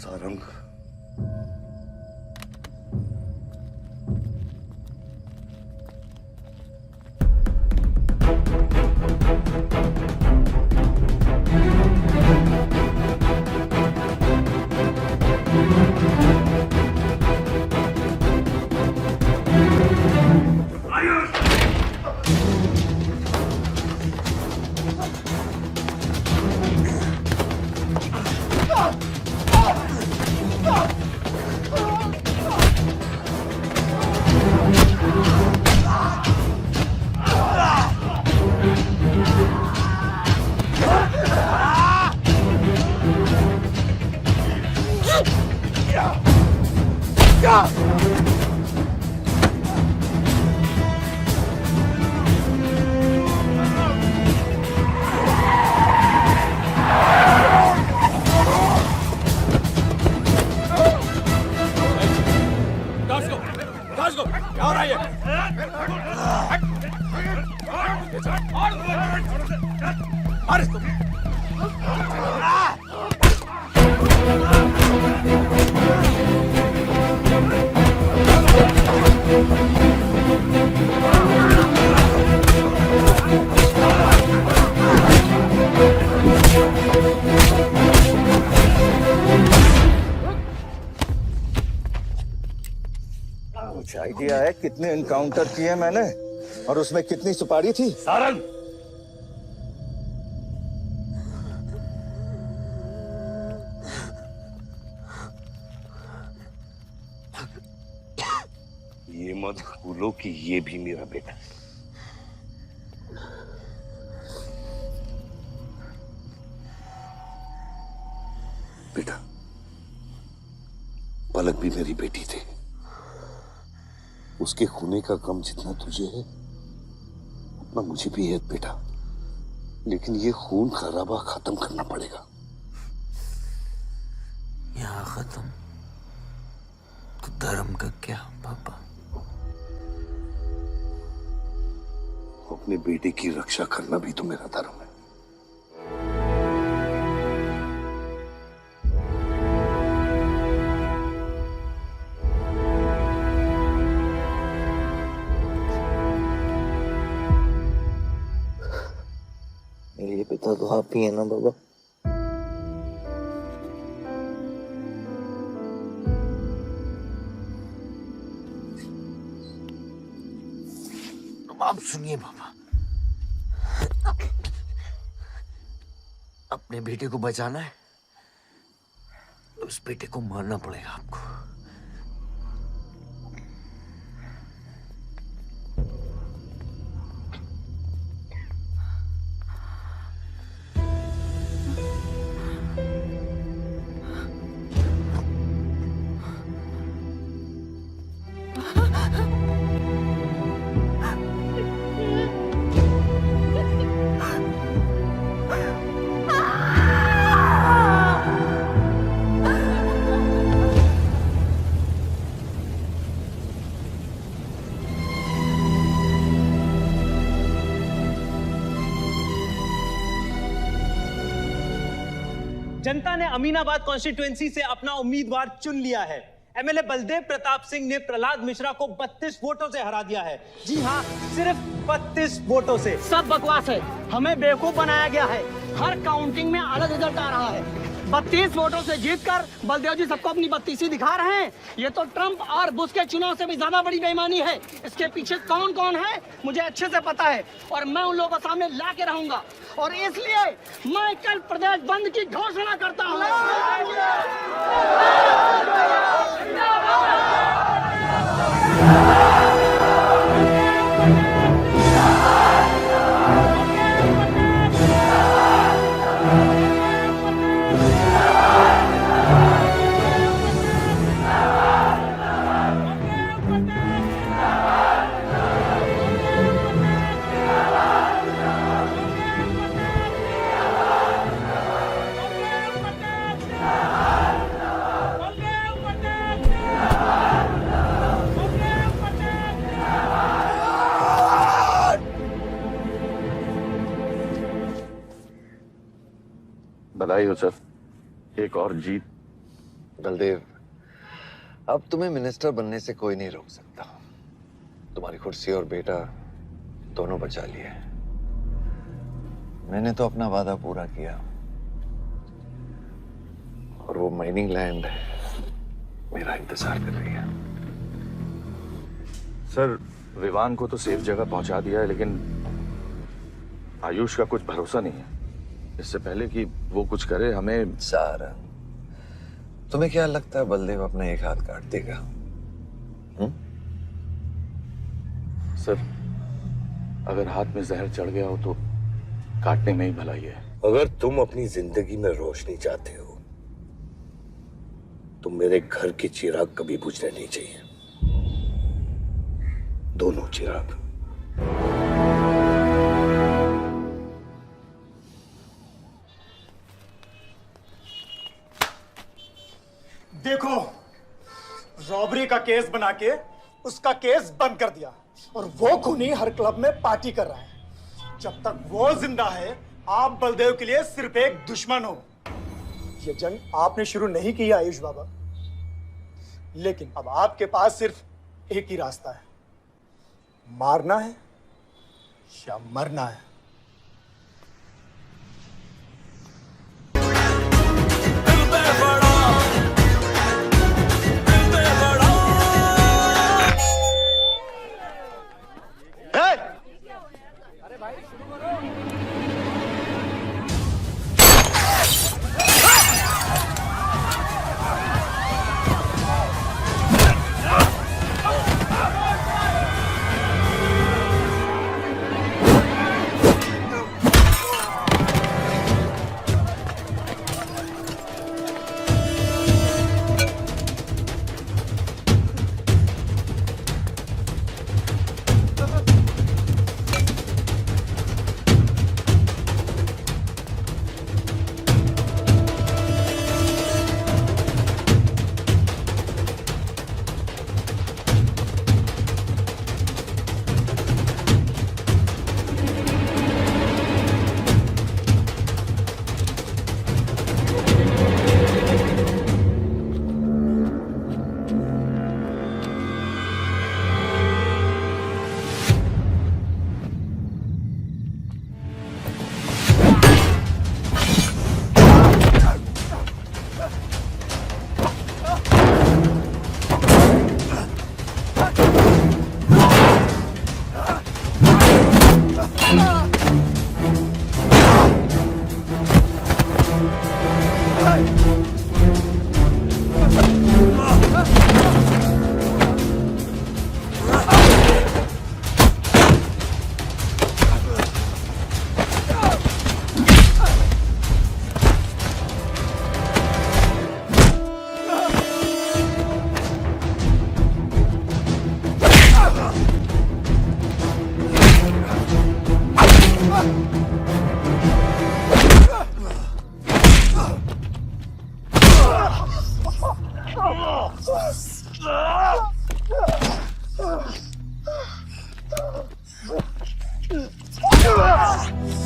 सारंग, कुछ आइडिया है कितने एनकाउंटर किए मैंने और उसमें कितनी सुपारी थी? सारंग, ये मत भूलो कि ये भी मेरा बेटा है। बेटा, पलक भी मेरी बेटी थी। उसके खूने का गम जितना तुझे है उतना मुझे भी है बेटा, लेकिन ये खून खराबा खत्म करना पड़ेगा। यहाँ खत्म तो धर्म का क्या पापा? अपने बेटे की रक्षा करना भी तो मेरा धर्म है। मेरे पिता तो आप ही है ना बाबा? आप सुनिए बाबा, अपने बेटे को बचाना है तो उस बेटे को मारना पड़ेगा आपको। जनता ने अमीनाबाद कॉन्स्टिट्यूएंसी से अपना उम्मीदवार चुन लिया है। एमएलए बलदेव प्रताप सिंह ने प्रहलाद मिश्रा को 32 वोटों से हरा दिया है। जी हाँ, सिर्फ 32 वोटों से। सब बकवास है, हमें बेवकूफ बनाया गया है। हर काउंटिंग में अलग रिजल्ट आ रहा है। 32 वोटों से जीतकर बलदेव जी सबको अपनी बत्तीसी दिखा रहे हैं। ये तो ट्रंप और बुश के चुनाव से भी ज्यादा बड़ी बेईमानी है। इसके पीछे कौन कौन है मुझे अच्छे से पता है और मैं उन लोगों के सामने ला के रहूंगा और इसलिए मैं कल प्रदेश बंद की घोषणा करता हूँ। बधाई हो सर, एक और जीत। बलदेव, अब तुम्हें मिनिस्टर बनने से कोई नहीं रोक सकता। तुम्हारी कुर्सी और बेटा दोनों बचा लिए। मैंने तो अपना वादा पूरा किया और वो माइनिंग लैंड मेरा इंतजार कर रही है। सर, विवान को तो सेफ जगह पहुंचा दिया है, लेकिन आयुष का कुछ भरोसा नहीं है। इससे पहले कि वो कुछ करे हमें। सारा, तुम्हें क्या लगता है बलदेव अपना एक हाथ काट देगा? सर, अगर हाथ में जहर चढ़ गया हो तो काटने में ही भलाई है। अगर तुम अपनी जिंदगी में रोशनी चाहते हो तो मेरे घर के चिराग कभी बुझने नहीं चाहिए। दोनों चिराग। देखो, रॉबरी का केस बना के उसका केस बंद कर दिया और वो खूनी हर क्लब में पार्टी कर रहा है। जब तक वो जिंदा है, आप बलदेव के लिए सिर्फ एक दुश्मन हो। ये जंग आपने शुरू नहीं की आयुष बाबा, लेकिन अब आपके पास सिर्फ एक ही रास्ता है, मारना है या मरना है।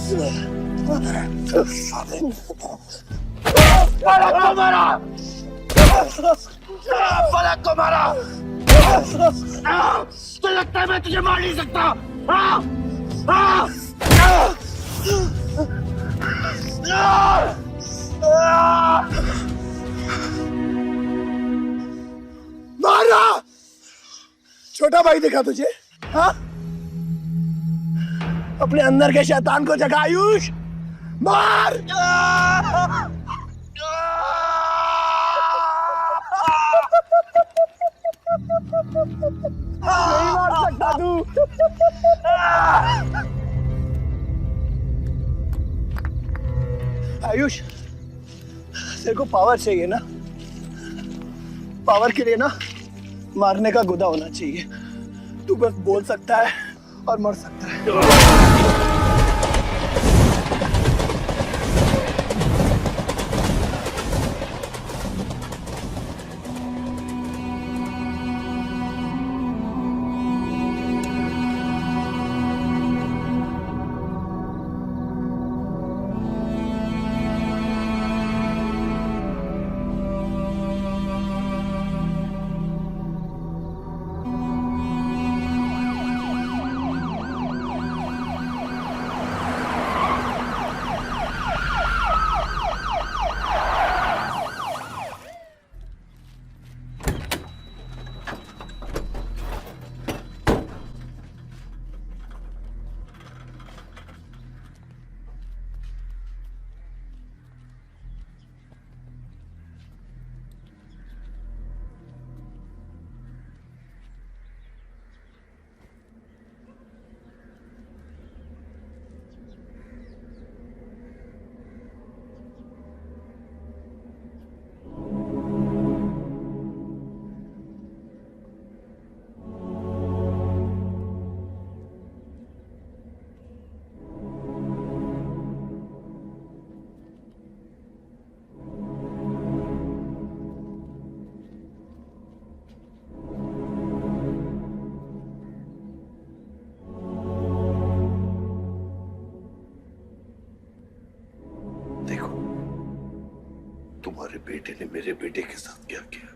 पलक को मारा, पलक को मारा। तो लगता है मैं तुझे मार नहीं सकता। हाँ? हाँ? मारा। छोटा भाई दिखा तुझे? हाँ? अपने अंदर के शैतान को जगा आयुष, मार। नहीं मार सकता तू। आयुष, तेरे को पावर चाहिए ना? पावर के लिए ना मारने का गुदा होना चाहिए। तू बस बोल सकता है और मर सकता है। तुम्हारे बेटे ने मेरे बेटे के साथ क्या किया?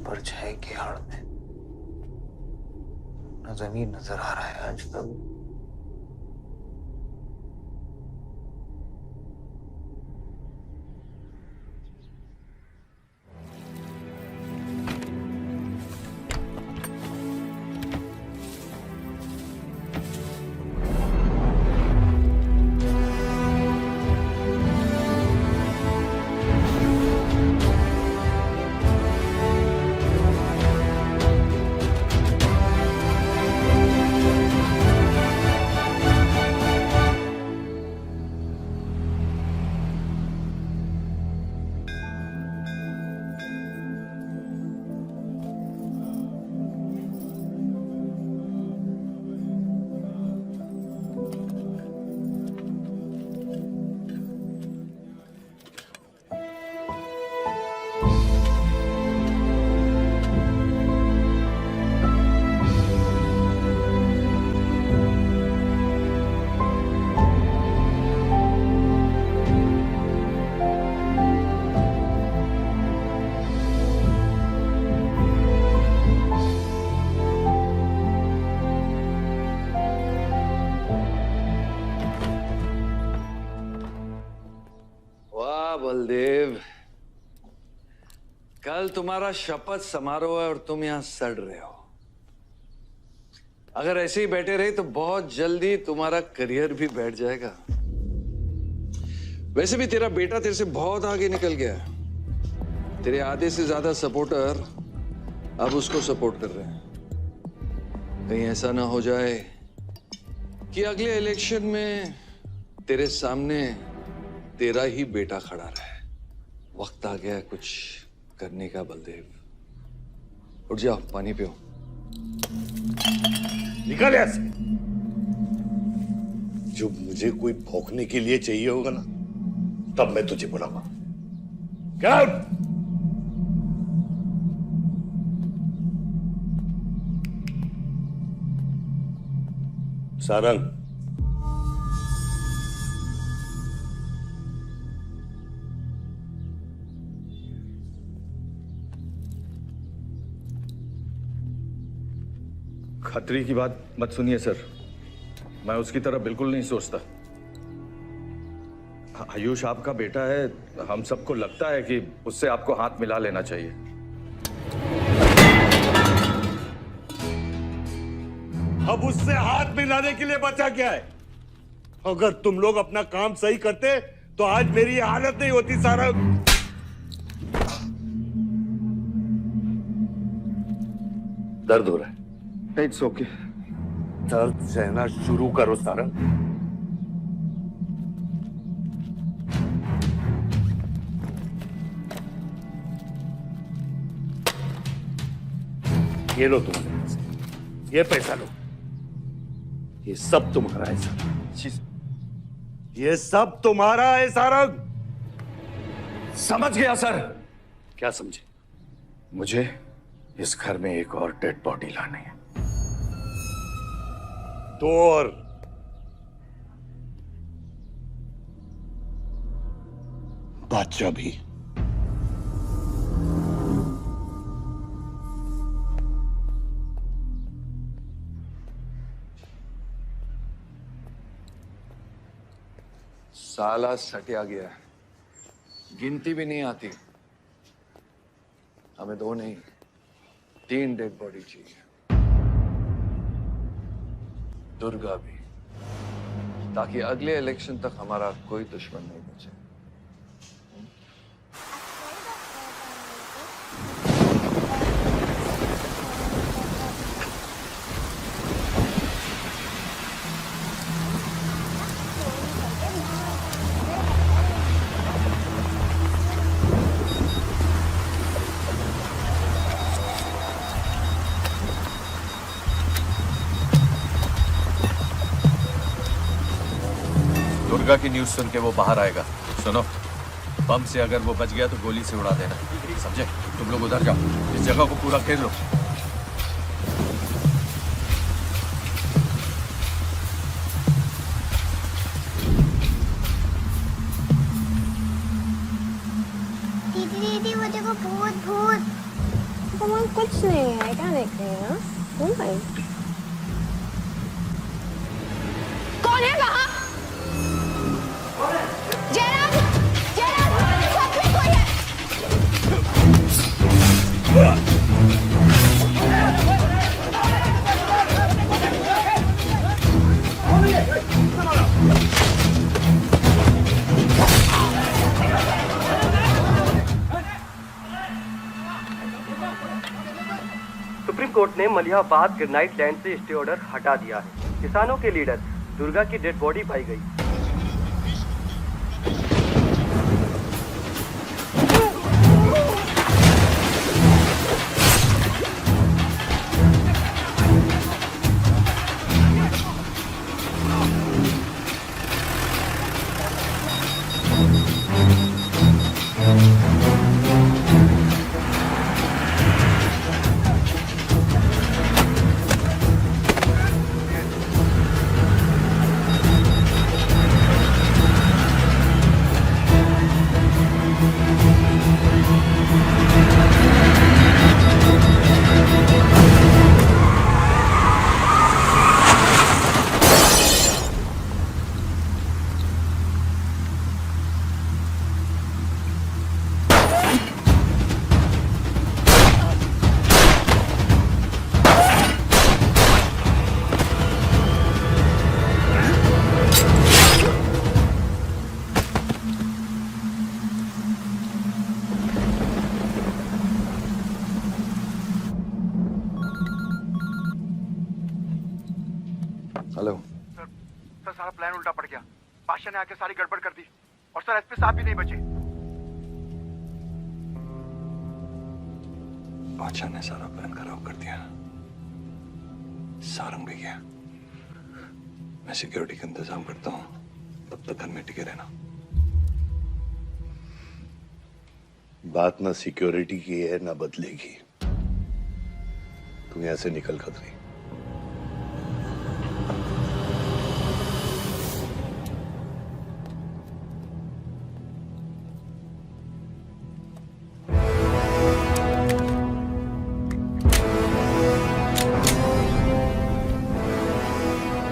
परछाई की आड़ में न जमीन नजर आ रहा है आज तक। बलदेव, कल तुम्हारा शपथ समारोह है और तुम यहां सड़ रहे हो। अगर ऐसे ही बैठे रहे तो बहुत जल्दी तुम्हारा करियर भी बैठ जाएगा। वैसे भी तेरा बेटा तेरे से बहुत आगे निकल गया है। तेरे आधे से ज्यादा सपोर्टर अब उसको सपोर्ट कर रहे हैं। कहीं ऐसा ना हो जाए कि अगले इलेक्शन में तेरे सामने तेरा ही बेटा खड़ा रहे। वक्त आ गया कुछ करने का बलदेव। उठ जाओ, पानी पियो। निकल यहाँ से। जब मुझे कोई भौंकने के लिए चाहिए होगा ना, तब मैं तुझे बुलाऊंगा। Get out! सारंग, खतरी की बात मत सुनिए सर, मैं उसकी तरह बिल्कुल नहीं सोचता। आयुष आपका बेटा है, हम सबको लगता है कि उससे आपको हाथ मिला लेना चाहिए। अब उससे हाथ मिलाने के लिए बचा क्या है? अगर तुम लोग अपना काम सही करते तो आज मेरी ये हालत नहीं होती। सारा दर्द हो रहा है? It's okay. दर्द सहना शुरू करो सारंग। ये लो तुम्हारे पैसे, ये पैसा लो। ये सब तुम्हारा है सारंग, ये सब तुम्हारा है सारंग। समझ गया सर। क्या समझे? मुझे इस घर में एक और डेड बॉडी लानी है। तो और बादशाह भी। साला सटिया गया है, गिनती भी नहीं आती। हमें 2 नहीं 3 डेड बॉडी चाहिए। दुर्गा भी, ताकि अगले इलेक्शन तक हमारा कोई दुश्मन नहीं बचे। दुर्गा की न्यूज़ सुन के वो बाहर आएगा। सुनो, बम से अगर वो बच गया तो गोली से उड़ा देना, समझे? तुम लोग उधर जाओ, इस जगह को पूरा घेर लो। दीदी वो देखो, भूत भूत। कुछ नहीं है, क्या देख रही है ना? कौन है वहाँ? जयराम, जयराम, छत में कोई है। सुप्रीम कोर्ट ने मलिहाबाद ग्रेनाइट लैंड से स्टे ऑर्डर हटा दिया है। किसानों के लीडर दुर्गा की डेड बॉडी पाई गई। हेलो सर सारा प्लान उल्टा पड़ गया। बादशाह ने आके सारी गड़बड़ कर दी और सर एसपी साहब भी नहीं बचे। बादशाह ने सारा प्लान खराब कर दिया। सारंग भी गया। मैं सिक्योरिटी का इंतजाम करता हूँ, तब तक घर में टिके रहना। बात ना सिक्योरिटी की है ना बदले की। तू यहाँ से निकल खतरी।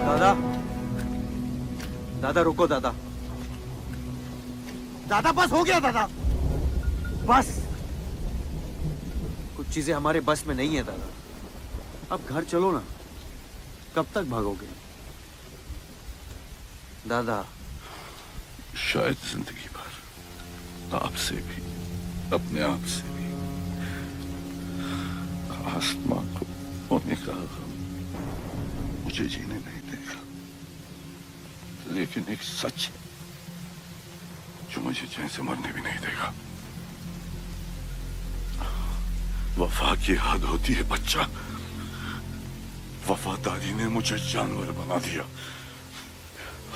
दादा, दादा रुको दादा। दादा बस हो गया दादा, बस। कुछ चीजें हमारे बस में नहीं है दादा। अब घर चलो ना, कब तक भागोगे दादा? शायद जिंदगी भर आपसे भी, अपने आप से भी। आसमां को होने का गम मुझे जीने नहीं देगा, लेकिन एक सच है जो मुझे चैन से मरने भी नहीं देगा। वफा की हद होती है बच्चा। वफादारी ने मुझे जानवर बना दिया।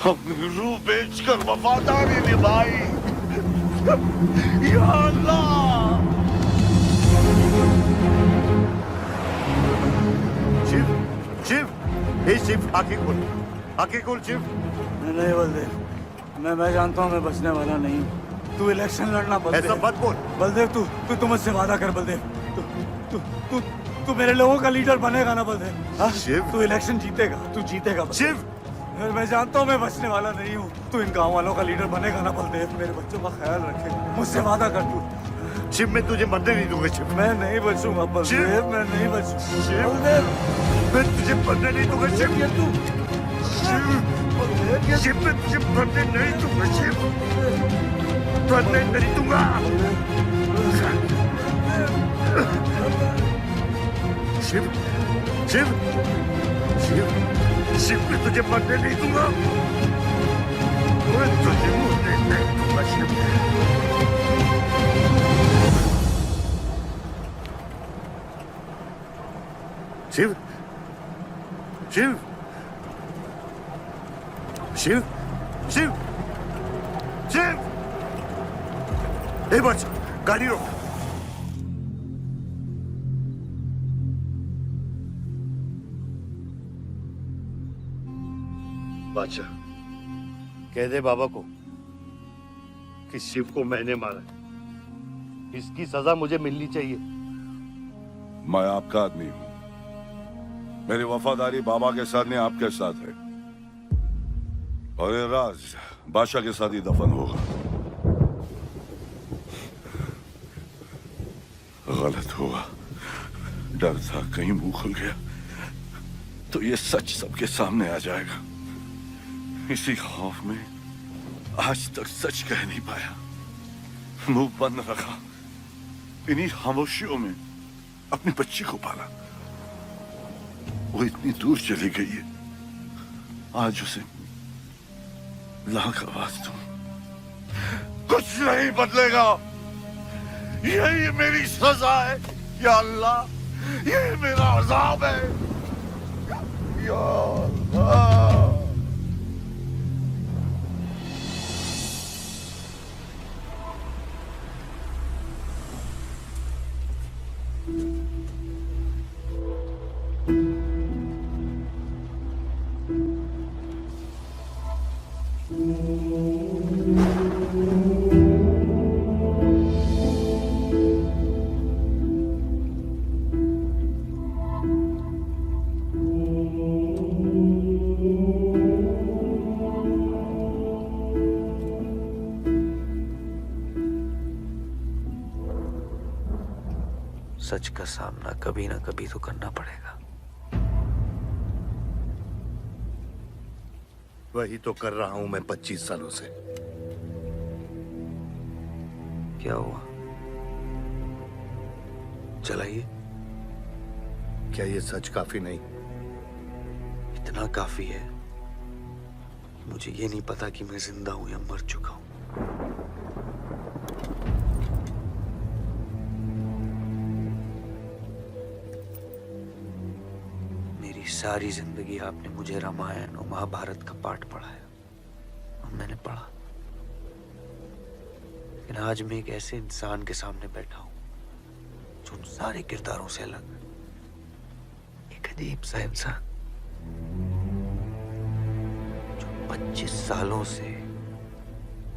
हमने रूह बेचकर वफादारी निभाई। या अल्लाह! शिव, शिव, हे शिव, आंखें खोल, आंखें खोल शिव। नहीं बलदेव, मैं जानता हूँ मैं बचने वाला नहीं हूँ। तू इलेक्शन लड़ना बलदेव। ऐसा मत बोल बलदेव। तू मुझसे वादा कर बलदेव। तू मेरे लोगों का लीडर बनेगा ना बलदेव? शिव, तू इलेक्शन जीतेगा, तू जीतेगा शिव। मैं जानता हूँ मैं बचने वाला नहीं हूँ। तू इन गाँव वालों का लीडर बनेगा ना बलदेव? मेरे बच्चों का ख्याल रखेगा, मुझसे वादा कर तू। शिव, मैं तुझे मरने नहीं दूंगा शिव। मैं नहीं बचूंगा बलदेव, मैं नहीं बचूंगा शिव, बलदेव। मैं तुझे मरने नहीं दूंगा शिव। शिव, मैं तुझे मरने नहीं दूंगा शिव। मरने नहीं दूंगा। शिव, शिव, शिव, शिव, मैं तुझे मरने नहीं दूंगा। मैं तुझे मरने नहीं दूंगा शिव। शिव, शिव, शिव, शिव, शिव। ए बच, गाड़ी रोक। बादशाह, कह दे बाबा को कि शिव को मैंने मारा है। इसकी सजा मुझे मिलनी चाहिए। मैं आपका आदमी हूं। मेरी वफादारी बाबा के साथ नहीं, आपके साथ है। और ये राज बादशाह के साथ ही दफन होगा। गलत हुआ, डर था कहीं मुंह खुल गया तो ये सच सबके सामने आ जाएगा। इसी खौफ में आज तक सच कह नहीं पाया, मुंह बंद रखा। इन्हीं खामोशियों में अपनी बच्ची को पाला। वो इतनी दूर चली गई है, आज उसे लाख आवाज दूं, कुछ नहीं बदलेगा। यही मेरी सजा है या अल्लाह, यही मेरा अज़ाब है या अल्लाह। सच का सामना कभी ना कभी तो करना पड़ेगा। वही तो कर रहा हूं मैं 25 सालों से। क्या हुआ? चलाइए। क्या ये सच काफी नहीं? इतना काफी है। मुझे ये नहीं पता कि मैं जिंदा हूं या मर चुका हूं। मेरी सारी जिंदगी आपने मुझे रामायण और महाभारत का पाठ पढ़ाया और मैंने पढ़ा, लेकिन आज मैं एक ऐसे इंसान के सामने बैठा हूं जो उन सारे किरदारों से अलग, एक अजीब सा इंसान जो 25 सालों से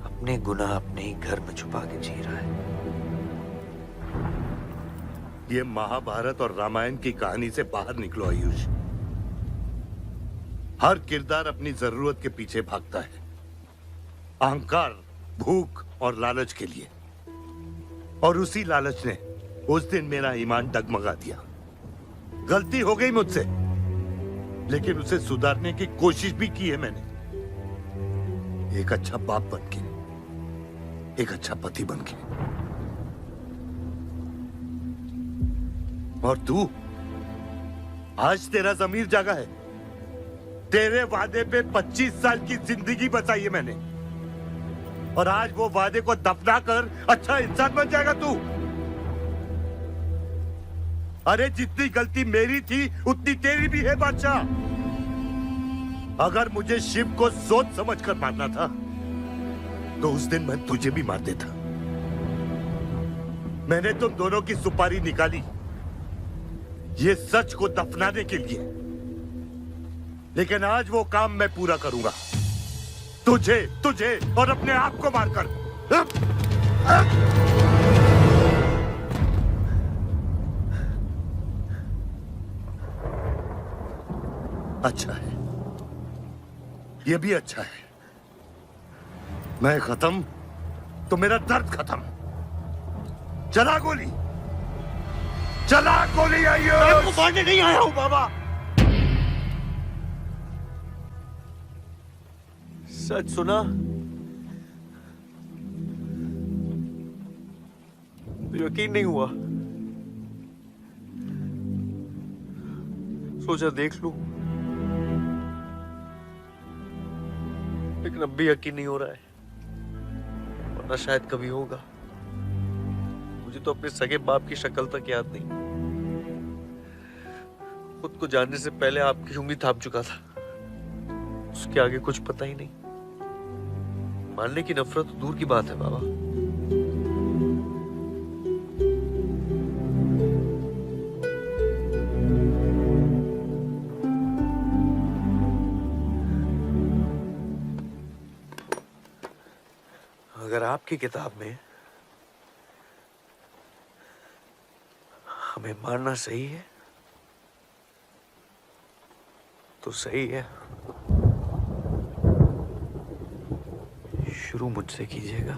अपने गुनाह अपने ही घर में छुपा के जी रहा है। ये महाभारत और रामायण की कहानी से बाहर निकलो आयुष। हर किरदार अपनी जरूरत के पीछे भागता है, अहंकार, भूख और लालच के लिए, और उसी लालच ने उस दिन मेरा ईमान डगमगा दिया। गलती हो गई मुझसे, लेकिन उसे सुधारने की कोशिश भी की है मैंने, एक अच्छा बाप बनके, एक अच्छा पति बनके। और तू, आज तेरा जमीर जागा है। तेरे वादे पे 25 साल की जिंदगी बचाई है मैंने, और आज वो वादे को दफना कर अच्छा इंसान बन जाएगा तू। अरे जितनी गलती मेरी थी उतनी तेरी भी है बादशाह। अगर मुझे शिव को सोच समझ कर मारना था तो उस दिन मैं तुझे भी मार देता। मैंने तुम दोनों की सुपारी निकाली ये सच को दफनाने के लिए, लेकिन आज वो काम मैं पूरा करूंगा, तुझे तुझे और अपने आप को मारकर। अच्छा है, ये भी अच्छा है। मैं खत्म तो मेरा दर्द खत्म। चला गोली, चला गोली। आइयो, मैं आपको मारने नहीं आया हूं बाबा। सच सुना, यकीन नहीं हुआ, सोचा देख लूं, लेकिन अब भी यकीन नहीं हो रहा है, वरना शायद कभी होगा। मुझे तो अपने सगे बाप की शक्ल तक याद नहीं। खुद को जानने से पहले आपकी उंगली थाप चुका था, उसके आगे कुछ पता ही नहीं। मानने की नफरत तो दूर की बात है बाबा। अगर आपकी किताब में हमें मारना सही है तो सही है। शुरू मुझसे कीजिएगा।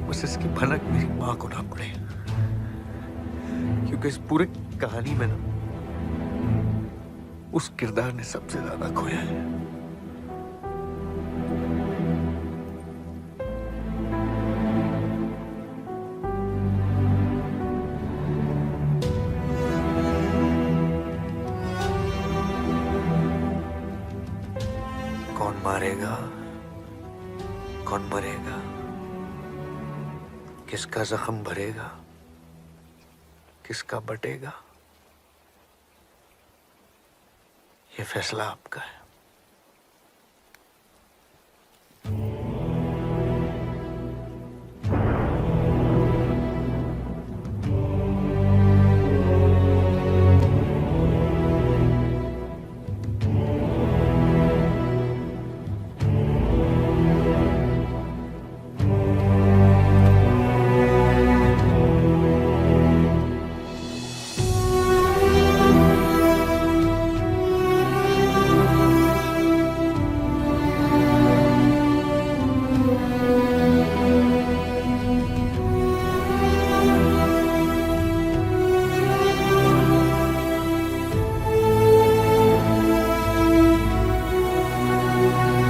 बस इसकी भनक मेरी मां को ना पड़े, क्योंकि इस पूरी कहानी में ना उस किरदार ने सबसे ज्यादा खोया है। कौन मारेगा, कौन मरेगा, किसका जख्म भरेगा, किसका बटेगा, ये फैसला आपका है।